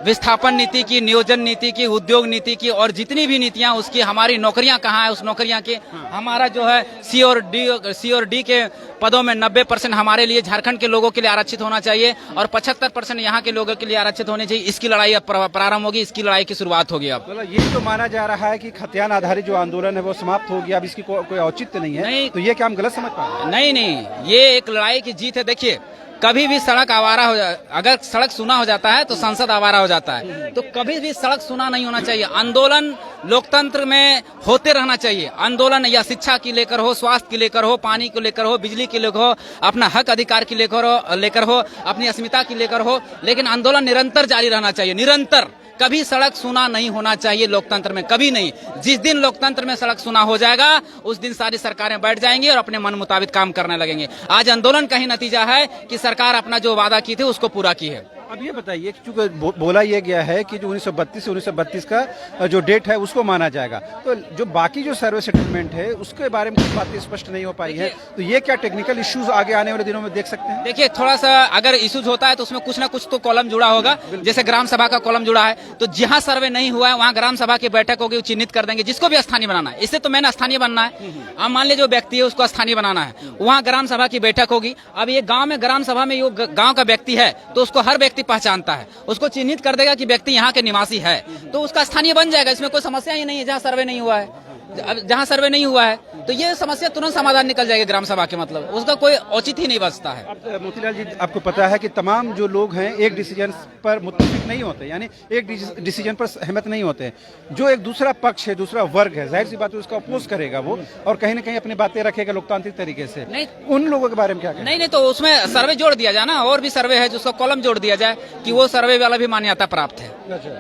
K: विस्थापन नीति की, नियोजन नीति की, उद्योग नीति की और जितनी भी नीतियां उसकी, हमारी नौकरियां कहाँ है उस नौकरियां की, हमारा जो है सी और डी के पदों में 90% हमारे लिए, झारखंड के लोगों के लिए आरक्षित होना चाहिए और 75% यहाँ के लोगों के लिए आरक्षित होने चाहिए। इसकी लड़ाई अब प्रारंभ होगी, इसकी लड़ाई की शुरुआत होगी। अब
A: मतलब ये तो माना जा रहा है कि खतियान आधारित जो आंदोलन है वो समाप्त हो गया, अब इसकी कोई औचित्य नहीं है।
K: नहीं।
A: तो ये क्या हम गलत समझ पा रहे हैं?
K: नहीं, ये एक लड़ाई की जीत है। देखिए, कभी भी सड़क आवारा हो जाए, अगर सड़क सुना हो जाता है तो संसद आवारा हो जाता है। तो कभी भी सड़क सुना नहीं होना चाहिए। आंदोलन लोकतंत्र में होते रहना चाहिए। आंदोलन या शिक्षा की लेकर हो, स्वास्थ्य की लेकर हो, पानी को लेकर हो, बिजली की लेकर हो, अपना हक अधिकार की लेकर हो, अपनी अस्मिता की लेकर हो, लेकिन आंदोलन निरंतर जारी रहना चाहिए, निरंतर। कभी सड़क सुना नहीं होना चाहिए लोकतंत्र में, कभी नहीं। जिस दिन लोकतंत्र में सड़क सुना हो जाएगा उस दिन सारी सरकारें बैठ जाएंगी और अपने मन मुताबिक काम करने लगेंगे। आज आंदोलन का ही नतीजा है कि सरकार अपना जो वादा की थी उसको पूरा की है।
A: अब ये बताइए, चूंकि बोला ये गया है कि जो 1932 से 1932 का जो डेट है उसको माना जाएगा, तो जो बाकी जो सर्वे सेटलमेंट है उसके बारे में कुछ बातें स्पष्ट नहीं हो पाई है, तो ये क्या टेक्निकल इश्यूज आगे आने वाले दिनों में देख सकते हैं?
K: देखिए, थोड़ा सा अगर इश्यूज होता है तो उसमें कुछ ना कुछ तो कॉलम जुड़ा होगा। जैसे ग्राम सभा का कॉलम जुड़ा है, तो जहां सर्वे नहीं हुआ है वहां ग्राम सभा की बैठक होगी, चिन्हित कर देंगे जिसको भी स्थानीय बनाना है। इससे तो मैंने स्थानीय बनना है। अब मान लीजिए जो व्यक्ति है उसको स्थानीय बनाना है, वहाँ ग्राम सभा की बैठक होगी। अब ये गाँव में ग्राम सभा में ये गाँव का व्यक्ति है तो उसको हर व्यक्ति पहचानता है, उसको चिन्हित कर देगा कि व्यक्ति यहाँ के निवासी है, तो उसका स्थानीय बन जाएगा। इसमें कोई समस्या ही नहीं है जहाँ सर्वे नहीं हुआ है। अब जहाँ सर्वे नहीं हुआ है तो ये समस्या तुरंत समाधान निकल जाएगी ग्राम सभा के, मतलब उसका कोई औचित्य ही नहीं बचता है।
A: अब मोतीलाल जी, आपको पता है कि तमाम जो लोग हैं एक डिसीजन पर मुत्तफिक नहीं होते, यानी एक डिसीजन पर सहमत नहीं होते। जो एक दूसरा पक्ष है, दूसरा वर्ग है, जाहिर सी बात है उसका अपोज करेगा वो, और कहीं ना कहीं अपनी बातें रखेगा लोकतांत्रिक तरीके से।
K: नहीं,
A: उन लोगों के बारे में क्या कहें?
K: नहीं, तो उसमें सर्वे जोड़ दिया जाए ना, और भी सर्वे है जिसका कॉलम जोड़ दिया जाए कि वो सर्वे वाला भी मान्यता प्राप्त है।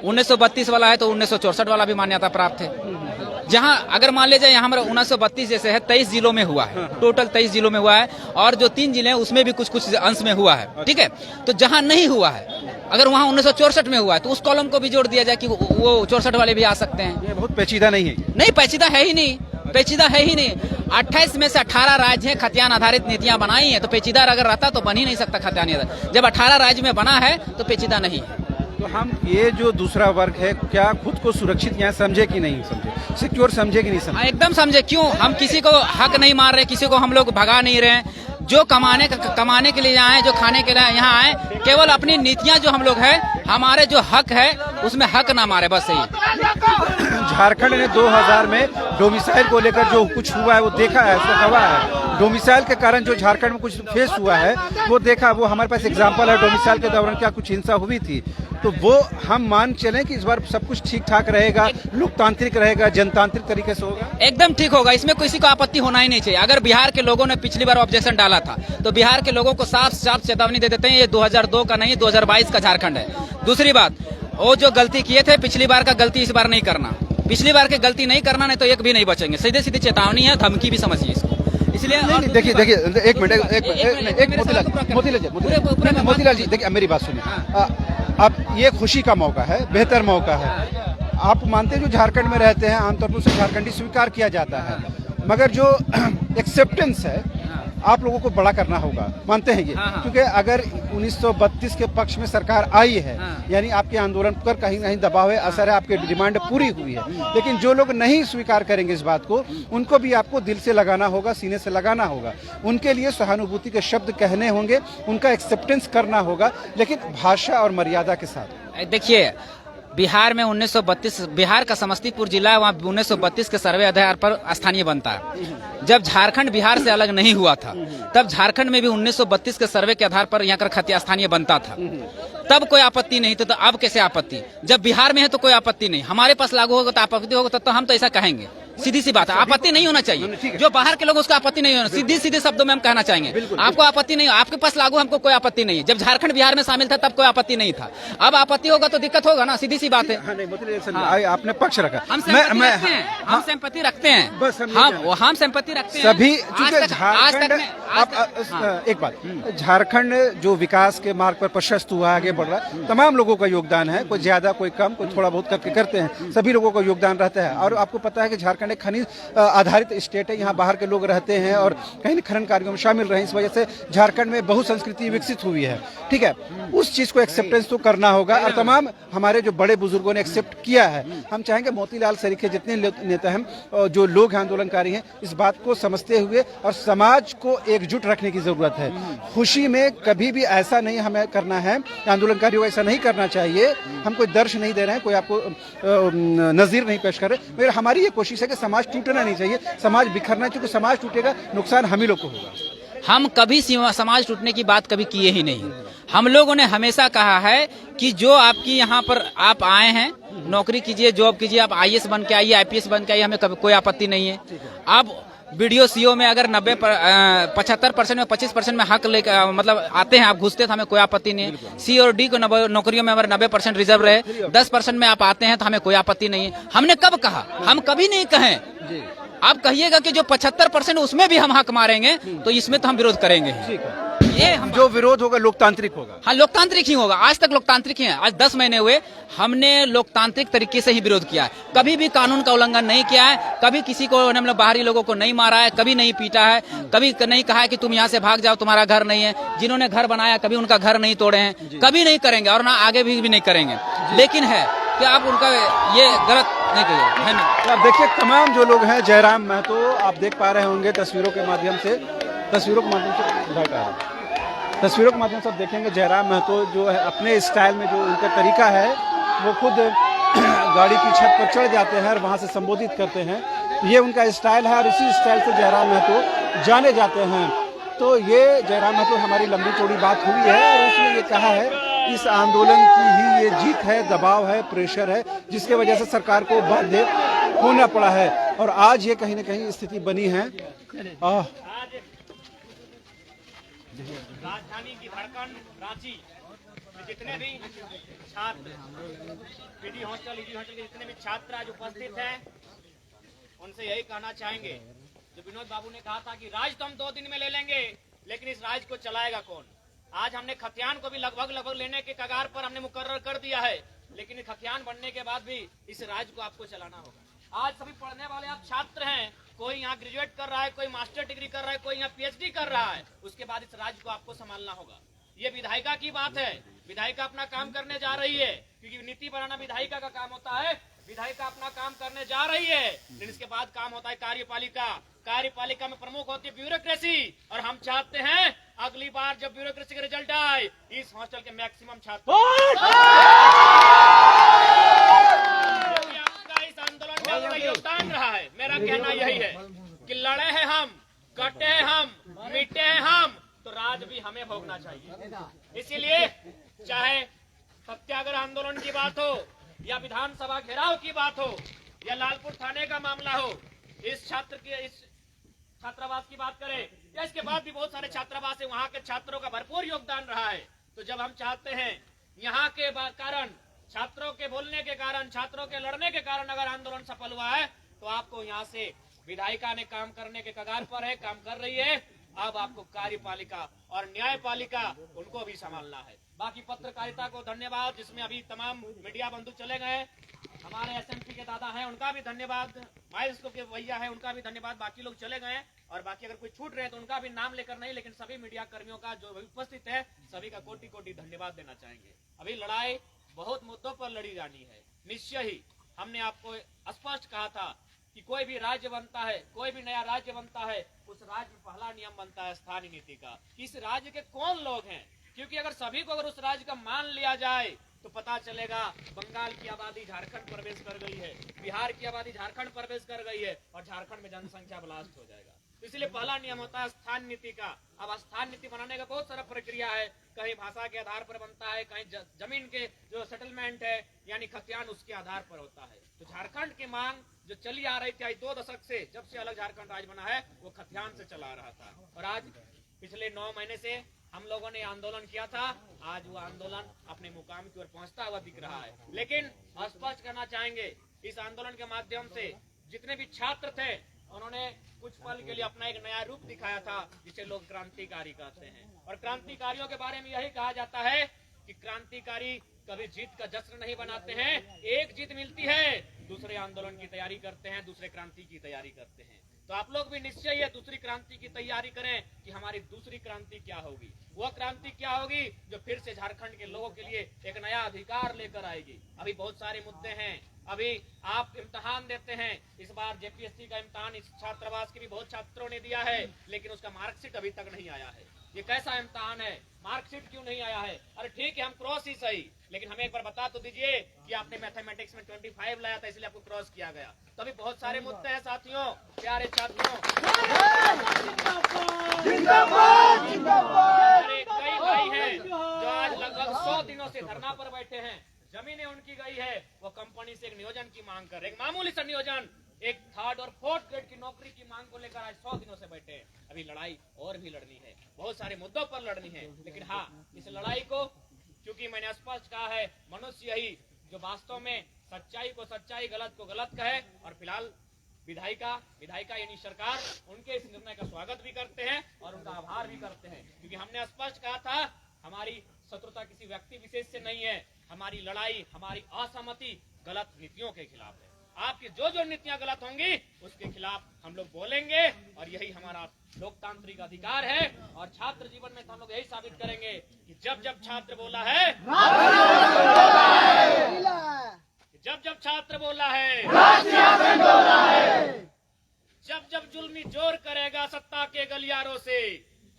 K: 1932 वाला है तो 1964 वाला भी मान्यता प्राप्त है। जहां अगर मान लीजिए यहाँ हमारा 1932 जैसे है 23 जिलों में हुआ है, टोटल 23 जिलों में हुआ है, और जो 3 जिले हैं उसमें भी कुछ कुछ अंश में हुआ है, ठीक है। तो जहां नहीं हुआ है, अगर वहां 1964 में हुआ है तो उस कॉलम को भी जोड़ दिया जाए कि वो 64 वाले भी आ सकते हैं।
A: ये बहुत पेचीदा नहीं है।
K: नहीं, पेचीदा है ही नहीं, पेचीदा है ही नहीं। 28 में से 18 राज्य हैं खतियान आधारित नीतियां बनाई हैं, तो पेचीदा अगर रहता तो बन ही नहीं सकता खतियान आधारित। जब 18 राज्य में बना है तो पेचीदा नहीं है।
A: तो हम ये जो दूसरा वर्ग है क्या खुद को सुरक्षित यहाँ समझे कि नहीं समझे, सिक्योर समझे कि नहीं समझे?
K: एकदम समझे। क्यों? हम किसी को हक नहीं मार रहे, किसी को हम लोग भगा नहीं रहे। जो कमाने के लिए यहाँ आए, जो खाने के लिए यहाँ आए, केवल अपनी नीतियाँ जो हम लोग है, हमारे जो हक है उसमें हक ना मारे, बस यही।
A: झारखंड ने 2000 में डोमिसाइल को लेकर जो कुछ हुआ है वो देखा है, उसका गवाह है। डोमिसाइल के कारण जो झारखंड में कुछ फेस हुआ है वो देखा, वो हमारे पास एग्जाम्पल है। डोमिसाइल के दौरान क्या कुछ हिंसा हुई थी, तो वो हम मान चलें कि इस बार सब कुछ ठीक ठाक रहेगा, लोकतांत्रिक रहेगा, जनतांत्रिक तरीके से होगा,
K: एकदम ठीक होगा। इसमें किसी को आपत्ति होना ही नहीं चाहिए। अगर बिहार के लोगों ने पिछली बार ऑब्जेक्शन डाला था तो बिहार के लोगों को साफ साफ चेतावनी दे देते हैं, ये 2002 का नहीं, 2022 का झारखंड है। दूसरी बात, वो जो गलती किए थे पिछली बार का गलती इस बार नहीं करना, पिछली बार की गलती नहीं करना, नहीं तो एक भी नहीं बचेंगे। सीधे सीधी चेतावनी है, धमकी भी समझिए इसको। इसलिए
A: देखिए एक मिनट, मोतीलाल जी देखिए मेरी बात सुनिए। अब ये खुशी का मौका है, बेहतर मौका है। आप मानते हैं जो झारखंड में रहते हैं आमतौर पर उसे झारखंडी स्वीकार किया जाता है, मगर जो एक्सेप्टेंस है आप लोगों को बड़ा करना होगा, मानते हैं ये? क्योंकि अगर 1932 के पक्ष में सरकार आई है, यानी आपके आंदोलन पर कहीं नहीं दबाव है, असर है, आपकी डिमांड पूरी हुई है। लेकिन जो लोग नहीं स्वीकार करेंगे इस बात को, उनको भी आपको दिल से लगाना होगा, सीने से लगाना होगा। उनके लिए सहानुभूति के शब्द कहने होंगे, उनका एक्सेप्टेंस करना होगा, लेकिन भाषा और मर्यादा के साथ।
K: देखिए, बिहार में 1932, बिहार का समस्तीपुर जिला है, वहाँ 1932 के सर्वे आधार पर स्थानीय बनता है। जब झारखंड बिहार से अलग नहीं हुआ था तब झारखंड में भी 1932 के सर्वे के आधार पर यहाँ का खतिया स्थानीय बनता था, तब कोई आपत्ति नहीं थी। तो अब कैसे आपत्ति? जब बिहार में है तो कोई आपत्ति नहीं, हमारे पास लागू होगा तो आपत्ति होगा, तो हम तो ऐसा कहेंगे। सीधी सी बात है, आपत्ति नहीं होना चाहिए। जो बाहर के लोग उसको आपत्ति नहीं होना, सीधे शब्दों में हम कहना चाहेंगे आपको आपत्ति नहीं, आपके पास लागू, हमको कोई आपत्ति नहीं है। जब झारखंड बिहार में शामिल था तब कोई आपत्ति नहीं था, अब आपत्ति होगा तो दिक्कत होगा ना, सीधी सी बात है।
A: आपने पक्ष रखा,
K: हम सिंपैथी रखते हैं, हम सिंपैथी रखते हैं
A: सभी। एक बात, झारखंड जो विकास के मार्ग पर प्रशस्त हुआ, आगे बढ़ रहा है, तमाम लोगों का योगदान है, कोई ज्यादा कोई कम, कोई थोड़ा बहुत करके करते हैं, सभी लोगों का योगदान रहता है। और आपको पता है कि झारखंड झारखंड एक खनिज आधारित स्टेट है, यहाँ बाहर के लोग रहते हैं और कहीं खनन कार्यों में शामिल रहे, इस वजह से झारखंड में बहुसंस्कृति विकसित हुई है। ठीक है, उस चीज को एक्सेप्टेंस तो करना होगा और तमाम हमारे जो बड़े बुजुर्गों ने एक्सेप्ट किया है। हम चाहेंगे मोतीलाल सरीखे जितने नेता हैं, जो लोग हैं, आंदोलनकारी हैं, इस बात को समझते हुए और समाज को एकजुट रखने की जरूरत है। खुशी में कभी भी ऐसा नहीं हमें करना है, आंदोलनकारियों को ऐसा नहीं करना चाहिए। हम कोई दर्श नहीं दे रहे हैं, कोई आपको नजीर नहीं पेश कर रहे, मगर हमारी ये कोशिश है कि समाज टूटना नहीं चाहिए, समाज बिखरना, क्योंकि समाज टूटेगा नुकसान हम ही लोग को होगा।
K: हम कभी समाज टूटने की बात कभी किए ही नहीं। हम लोगों ने हमेशा कहा है कि जो आपकी यहाँ पर आप आए हैं, नौकरी कीजिए, जॉब कीजिए, आप IAS बन के आइए, IPS बन के आइए, हमें कोई आपत्ति नहीं है। आप BDO CO में अगर 75% में 25% में हक लेकर मतलब आते हैं, आप घुसते हैं तो हमें कोई आपत्ति नहीं है। C और D को नौकरियों में अगर 90% रिजर्व रहे, 10% में आप आते हैं तो हमें कोई आपत्ति नहीं है। हमने कब कहा? हम कभी नहीं कहें। आप कहिएगा कि जो 75% उसमें भी हम हक मारेंगे, तो इसमें तो हम विरोध करेंगे। ये हम
A: जो विरोध होगा लोकतांत्रिक होगा।
K: हाँ, लोकतांत्रिक ही होगा। आज तक लोकतांत्रिक ही है। आज 10 महीने हुए, हमने लोकतांत्रिक तरीके से ही विरोध किया है। कभी भी कानून का उल्लंघन नहीं किया है, कभी किसी को हम लोग बाहरी लोगों को नहीं मारा है, कभी नहीं पीटा है, कभी नहीं कहा है कि तुम यहाँ से भाग जाओ, तुम्हारा घर नहीं है। जिन्होंने घर बनाया कभी उनका घर नहीं तोड़े हैं, कभी नहीं करेंगे और ना आगे भी नहीं करेंगे। लेकिन है कि आप उनका ये गलत नहीं कहिए।
A: तो आप देखिए, तमाम जो लोग हैं, जयराम महतो आप देख पा रहे होंगे तस्वीरों के माध्यम से आप देखेंगे। जयराम महतो जो है अपने स्टाइल में, जो उनका तरीका है, वो खुद गाड़ी की छत पर चढ़ जाते हैं और वहां से संबोधित करते हैं। ये उनका स्टाइल है और इसी स्टाइल से जयराम महतो जाने जाते हैं। तो ये जयराम महतो हमारी लंबी चौड़ी बात हुई है और उसने ये कहा है इस आंदोलन की ही ये जीत है, दबाव है, प्रेशर है, जिसकी वजह से सरकार को बाध्य होना पड़ा है और आज ये कहीं न कहीं स्थिति बनी है।
E: राजधानी की धड़कन रांची में जितने भी छात्र PD हॉस्टल, ED हॉस्टल के जितने भी छात्र आज उपस्थित हैं, उनसे यही कहना चाहेंगे जो विनोद बाबू ने कहा था कि राज तो हम 2 दिन में ले लेंगे, लेकिन इस राज को चलाएगा कौन? आज हमने खतियान को भी लगभग लेने के कगार पर हमने मुकर्रर कर दिया है, लेकिन खतियान बनने के बाद भी इस राज को आपको चलाना होगा। आज सभी पढ़ने वाले आप छात्र हैं, कोई यहाँ ग्रेजुएट कर रहा है, कोई मास्टर डिग्री कर रहा है, कोई यहाँ PhD कर रहा है, उसके बाद इस राज्य को आपको संभालना होगा। ये विधायिका की बात है, विधायिका अपना काम करने जा रही है, क्योंकि नीति बनाना विधायिका का काम होता है। विधायिका अपना काम करने जा रही है, लेकिन इसके बाद काम होता है कार्यपालिका। कार्यपालिका में प्रमुख होती है ब्यूरोक्रेसी, और हम चाहते हैं अगली बार जब ब्यूरोक्रेसी का रिजल्ट आए, इस हॉस्टल के मैक्सिमम छात्र योगदान रहा है। मेरा कहना यही है कि लड़े हैं हम, कटे हैं हम, मिटे हैं हम, तो राज भी हमें भोगना चाहिए। इसीलिए चाहे सत्याग्रह आंदोलन की बात हो या विधानसभा घेराव की बात हो या लालपुर थाने का मामला हो, इस छात्रावास की बात करें या इसके बाद भी बहुत सारे छात्रावास है, वहाँ के छात्रों का भरपूर योगदान रहा है। तो जब हम चाहते हैं यहाँ के कारण, छात्रों के बोलने के कारण, छात्रों के लड़ने के कारण अगर आंदोलन सफल हुआ है, तो आपको यहाँ से विधायिका ने काम करने के कगार पर है, काम कर रही है। अब आपको कार्यपालिका और न्यायपालिका उनको भी संभालना है। बाकी पत्रकारिता को धन्यवाद, जिसमें अभी तमाम मीडिया बंधु चले गए। हमारे SMP के दादा हैं, उनका भी धन्यवाद। माइल्स के भैया है, उनका भी धन्यवाद। बाकी लोग चले गए और बाकी अगर कोई छूट रहे तो उनका भी नाम लेकर नहीं, लेकिन सभी मीडिया कर्मियों का जो उपस्थित है, सभी का कोटि कोटि धन्यवाद देना चाहेंगे। अभी लड़ाई बहुत मुद्दों पर लड़ी जानी है। निश्चय ही हमने आपको स्पष्ट कहा था कि कोई भी राज्य बनता है, कोई भी नया राज्य बनता है, उस राज्य में पहला नियम बनता है स्थानीय नीति का, कि इस राज्य के कौन लोग हैं। क्योंकि अगर सभी को अगर उस राज्य का मान लिया जाए तो पता चलेगा बंगाल की आबादी झारखंड प्रवेश कर गई है, बिहार की आबादी झारखंड प्रवेश कर गई है और झारखंड में जनसंख्या ब्लास्ट हो जाएगा। तो इसलिए पहला नियम होता है स्थान नीति का। अब स्थान नीति बनाने का बहुत सारा प्रक्रिया है, कहीं भाषा के आधार पर बनता है, कहीं जमीन के जो सेटलमेंट है यानी खतियान, उसके आधार पर होता है। तो झारखंड की मांग जो चली आ रही थी 2 दशक से, जब से अलग झारखंड राज्य बना है, वो खतियान से चला रहा था। और आज पिछले 9 महीने से हम लोगों ने आंदोलन किया था, आज वो आंदोलन अपने मुकाम की ओर पहुंचता हुआ दिख रहा है। लेकिन स्पष्ट करना चाहेंगे, इस आंदोलन के माध्यम से जितने भी छात्र थे, उन्होंने कुछ पल के लिए अपना एक नया रूप दिखाया था, जिसे लोग क्रांतिकारी कहते हैं। और क्रांतिकारियों के बारे में यही कहा जाता है कि क्रांतिकारी कभी जीत का जश्न नहीं बनाते हैं। एक जीत मिलती है, दूसरे आंदोलन की तैयारी करते हैं, दूसरे क्रांति की तैयारी करते हैं। तो आप लोग भी निश्चय ये दूसरी क्रांति की तैयारी करें कि हमारी दूसरी क्रांति क्या होगी। वह क्रांति क्या होगी जो फिर से झारखंड के लोगों के लिए एक नया अधिकार लेकर आएगी। अभी बहुत सारे मुद्दे हैं। अभी आप इम्तिहान देते हैं, इस बार जेपीएससी का इम्तिहान इस छात्रावास के भी बहुत छात्रों ने दिया है, लेकिन उसका मार्कशीट अभी तक नहीं आया है। ये कैसा इम्तिहान है, मार्कशीट क्यों नहीं आया है? अरे ठीक है, हम क्रॉस ही सही, लेकिन हमें एक बार बता तो दीजिए कि आपने मैथमेटिक्स में 25 लाया था इसलिए आपको क्रॉस किया गया। तो अभी बहुत सारे मुद्दे हैं साथियों, प्यारे छात्रों। कई भाई हैं जो आज लगभग 100 दिनों से धरना पर बैठे हैं, जमीनें उनकी गई है, वो कंपनी से एक नियोजन की मांग कर रहे, एक मामूली सा नियोजन, एक 3rd और 4th ग्रेड की नौकरी की मांग को लेकर आज 100 दिनों से बैठे हैं। अभी लड़ाई और भी लड़नी है, बहुत सारे मुद्दों पर लड़नी है, लेकिन हाँ, इस लड़ाई को क्योंकि मैंने स्पष्ट कहा है, मनुष्य ही जो वास्तव में सच्चाई को सच्चाई, गलत को गलत कहे। और फिलहाल विधायिका यानी सरकार उनके इस निर्णय का स्वागत भी करते हैं और उनका आभार भी करते हैं, क्योंकि हमने स्पष्ट कहा था हमारी शत्रुता किसी व्यक्ति विशेष से नहीं है, हमारी लड़ाई, हमारी असहमति गलत नीतियों के खिलाफ है। आपकी जो जो नीतियां गलत होंगी उसके खिलाफ हम लोग बोलेंगे और यही हमारा लोकतांत्रिक अधिकार है। और छात्र जीवन में तो हम लोग यही साबित करेंगे कि जब जब छात्र बोला है, जब जब छात्र बोला है, जब जब जुल्मी जोर करेगा सत्ता के गलियारों से,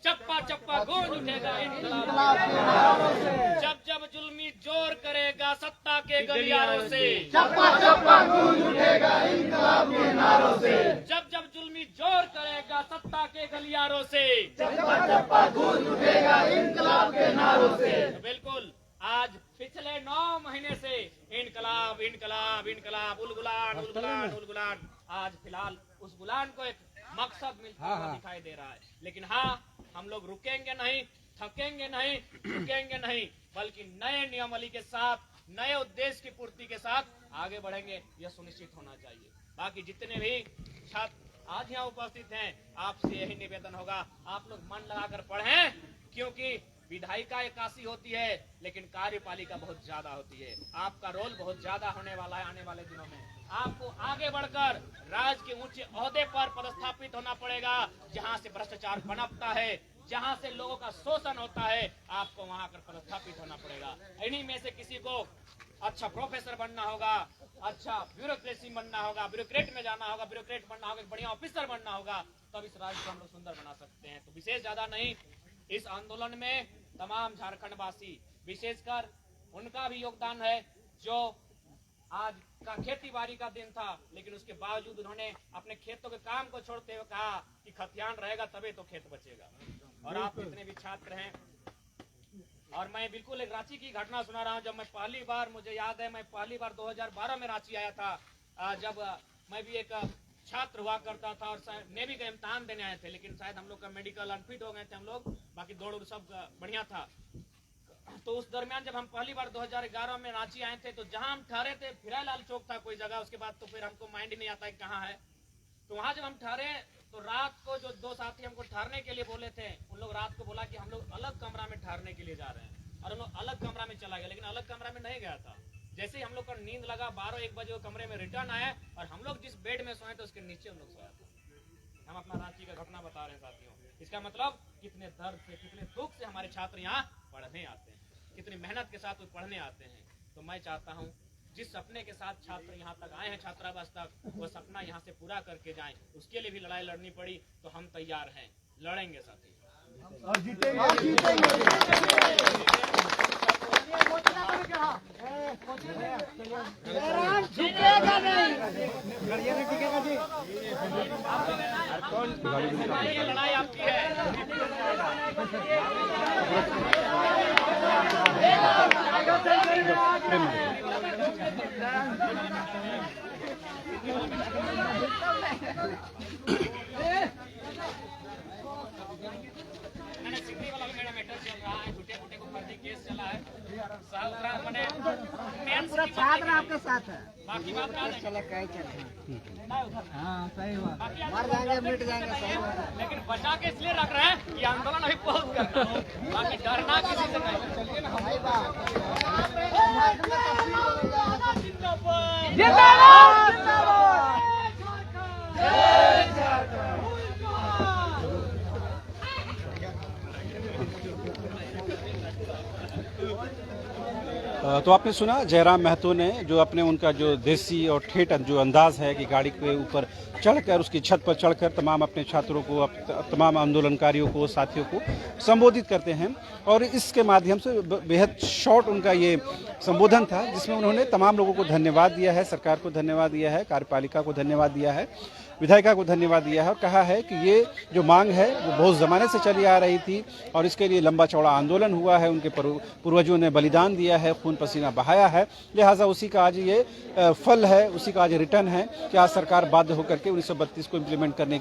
E: चप्पा चप्पा गूंज उठेगा इनकलाब के नारों से। जब जब जुल्मी जोर करेगा सत्ता के गलियारों से, चप्पा चप्पा गूंज उठेगा इनकलाब के नारों से। जब जब जुल्मी जोर करेगा सत्ता के गलियारों से, चप्पा चप्पा गूंज उठेगा इनकलाब के नारों से। तो बिल्कुल आज पिछले 9 महीने से इनकलाब इनकलाब इनकलाब, उलगुलान उलगुलान उलगुलान, आज फिलहाल उस गुलान को एक मकसद मिलता हुआ दिखाई दे रहा है। लेकिन हाँ, हम लोग रुकेंगे नहीं, थकेंगे नहीं, झुकेंगे नहीं, बल्कि नए नियमावली के साथ, नए उद्देश्य की पूर्ति के साथ आगे बढ़ेंगे, यह सुनिश्चित होना चाहिए। बाकी जितने भी छात्र आज यहाँ उपस्थित हैं, आपसे यही निवेदन होगा, आप लोग मन लगाकर पढ़ें, क्योंकि विधायिका 81 होती है लेकिन कार्यपालिका बहुत ज्यादा होती है। आपका रोल बहुत ज्यादा होने वाला है आने वाले दिनों में। आपको आगे बढ़कर राज्य के ऊंचे ओहदे पर पदस्थापित होना पड़ेगा, जहां से भ्रष्टाचार पनपता है, जहां से लोगों का शोषण होता है, आपको वहां पर पदस्थापित होना पड़ेगा। इन्हीं में से किसी को अच्छा प्रोफेसर बनना होगा, अच्छा ब्यूरोक्रेसी बनना होगा, ब्यूरोक्रेट में जाना होगा, ब्यूरोक्रेट बनना होगा, एक बढ़िया ऑफिसर बनना होगा, तब इस राज्य को हम लोग सुंदर बना सकते हैं। तो विशेष ज्यादा नहीं, इस आंदोलन में तमाम झारखंड वासी, विशेषकर उनका भी योगदान है जो आज का खेती बाड़ी का दिन था, लेकिन उसके बावजूद उन्होंने अपने खेतों के काम को छोड़ते हुए कहा कि खतियान रहेगा तभी तो खेत बचेगा। और आप जितने भी छात्र हैं, और मैं बिल्कुल एक रांची की घटना सुना रहा हूं। जब मैं पहली बार, मुझे याद है, मैं पहली बार 2012 में रांची आया था, जब मैं भी एक छात्र हुआ करता था और नेवी का इम्तिहान देने आए थे, लेकिन शायद हम लोग का मेडिकल अनफिट हो गए थे हम लोग, बाकी दौड़ सब बढ़िया था। तो उस दरमियान जब हम पहली बार 2011 में रांची आए थे, तो जहां हम ठहरे थे फिरालाल चौक था कोई जगह, उसके बाद तो फिर हमको माइंड नहीं आता है कहाँ है। तो वहां जब हम ठहरे तो रात को जो 2 साथी हमको ठहरने के लिए बोले थे, उन लोग रात को बोला कि हम लोग अलग कमरा में ठहरने के लिए जा रहे हैं, और हम लोग अलग कमरा में चला गया, लेकिन अलग कमरा में नहीं गया था। जैसे ही हम लोग का नींद लगा 12-1 बजे वो कमरे में रिटर्न आए, और हम लोग जिस बेड में सोए थे उसके नीचे हम लोग सोया था। हम अपना रांची का घटना बता रहे हैं साथियों। इसका मतलब कितने दर्द से, कितने दुख से हमारे छात्र यहाँ पढ़ने आते हैं, कितनी मेहनत के साथ वो पढ़ने आते हैं। तो मैं चाहता हूँ जिस सपने के साथ छात्र यहाँ तक आए हैं, छात्रावास तक, वो सपना यहाँ से पूरा करके जाएं। उसके लिए भी लड़ाई लड़नी पड़ी तो हम तैयार हैं, लड़ेंगे साथी और ये लड़ाई आपकी है। सिद्धि वाला मेरा मैटर चल रहा है, झूठे फूटे को फर्जी केस चला है।
B: पूरा छात्र आपके साथ है। हाँ सही हुआ, मर जाएंगे मिट जाएंगे, सही हुआ।
E: लेकिन बचा के इसलिए रख रहे हैं कि आंदोलन अभी बहुत करना हो, बाकी डरना किसी से
A: तो आपने सुना जयराम महतो ने जो अपने उनका जो देसी और ठेठ जो अंदाज है कि गाड़ी के ऊपर चढ़कर उसकी छत पर चढ़कर तमाम अपने छात्रों को, तमाम आंदोलनकारियों को, साथियों को संबोधित करते हैं। और इसके माध्यम से बेहद शॉर्ट उनका ये संबोधन था जिसमें उन्होंने तमाम लोगों को धन्यवाद दिया है, सरकार को धन्यवाद दिया है, कार्यपालिका को धन्यवाद दिया है, विधायिका को धन्यवाद दिया है और कहा है कि ये जो मांग है वो बहुत ज़माने से चली आ रही थी और इसके लिए लंबा चौड़ा आंदोलन हुआ है, उनके पूर्वजों ने बलिदान दिया है, खून पसीना बहाया है, लिहाजा उसी का आज ये फल है, उसी का आज रिटर्न है कि आज सरकार बाध्य होकर के 1932 को इम्प्लीमेंट करने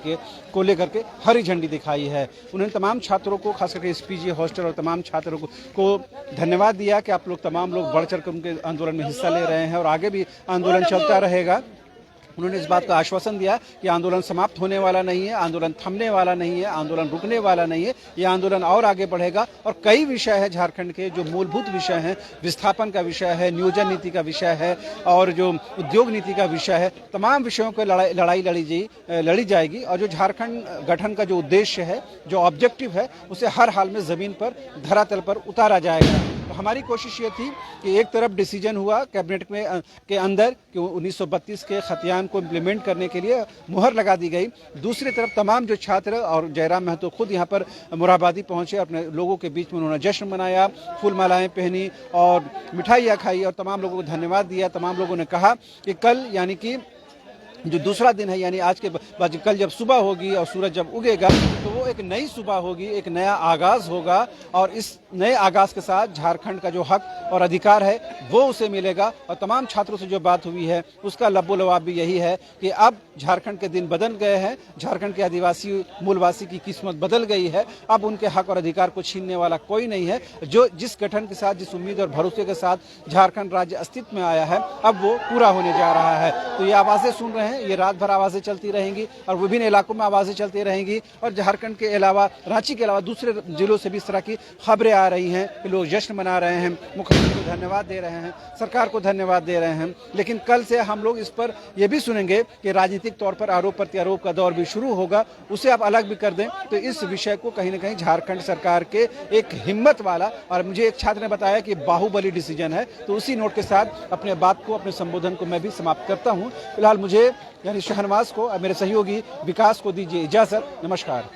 A: को लेकर के हरी झंडी दिखाई है। उन्होंने तमाम छात्रों को, खास करके एसपीजी हॉस्टल और तमाम छात्रों को धन्यवाद दिया कि आप लोग तमाम लोग बढ़ चढ़ कर उनके आंदोलन में हिस्सा ले रहे हैं और आगे भी आंदोलन चलता रहेगा। उन्होंने इस बात का आश्वासन दिया कि आंदोलन समाप्त होने वाला नहीं है, आंदोलन थमने वाला नहीं है, आंदोलन रुकने वाला नहीं है, ये आंदोलन और आगे बढ़ेगा और कई विषय है झारखंड के जो मूलभूत विषय हैं, विस्थापन का विषय है, नियोजन नीति का विषय है और जो उद्योग नीति का विषय है, तमाम विषयों पर लड़ाई लड़ी जाएगी और जो झारखंड गठन का जो उद्देश्य है, जो ऑब्जेक्टिव है, उसे हर हाल में ज़मीन पर, धरातल पर उतारा जाएगा। तो हमारी कोशिश ये थी कि एक तरफ डिसीजन हुआ कैबिनेट में के अंदर कि 1932 के खतियान को इम्प्लीमेंट करने के लिए मुहर लगा दी गई, दूसरी तरफ तमाम जो छात्र और जयराम महतो खुद यहाँ पर मुराबादी पहुँचे, अपने लोगों के बीच में उन्होंने जश्न मनाया, फूल मालाएं पहनी और मिठाइयाँ खाई और तमाम लोगों को धन्यवाद दिया। तमाम लोगों ने कहा कि कल यानी कि जो दूसरा दिन है, यानी आज के बाद कल जब सुबह होगी और सूरज जब उगेगा तो वो एक नई सुबह होगी, एक नया आगाज होगा और इस नए आगाज के साथ झारखंड का जो हक और अधिकार है वो उसे मिलेगा। और तमाम छात्रों से जो बात हुई है उसका लब्बो लवाब भी यही है कि अब झारखंड के दिन बदल गए हैं, झारखंड के आदिवासी मूलवासी की किस्मत बदल गई है, अब उनके हक और अधिकार को छीनने वाला कोई नहीं है। जो जिस गठन के साथ, जिस उम्मीद और भरोसे के साथ झारखंड राज्य अस्तित्व में आया है अब वो पूरा होने जा रहा है। तो ये आवाज़ें सुन रहे हैं, ये रात भर आवाज़ें चलती रहेंगी और विभिन्न इलाकों में आवाज़ें चलती रहेंगी और झारखंड के अलावा, रांची के अलावा दूसरे जिलों से भी इस तरह की खबरें आ रही हैं कि लोग जश्न मना रहे हैं, मुख्यमंत्री को धन्यवाद दे रहे हैं, सरकार को धन्यवाद दे रहे हैं। लेकिन कल से हम लोग इस पर यह भी सुनेंगे कि राजनीतिक तौर पर आरोप प्रत्यारोप का दौर भी शुरू होगा, उसे आप अलग भी कर दें तो इस विषय को कहीं ना कहीं झारखंड सरकार के एक हिम्मत वाला, और मुझे एक छात्र ने बताया कि बाहुबली डिसीजन है। तो उसी नोट के साथ अपने बात को, अपने संबोधन को मैं भी समाप्त करता हूँ। फिलहाल मुझे यानी शहनवाज को और मेरे सहयोगी विकास को दीजिए इजाजत। नमस्कार।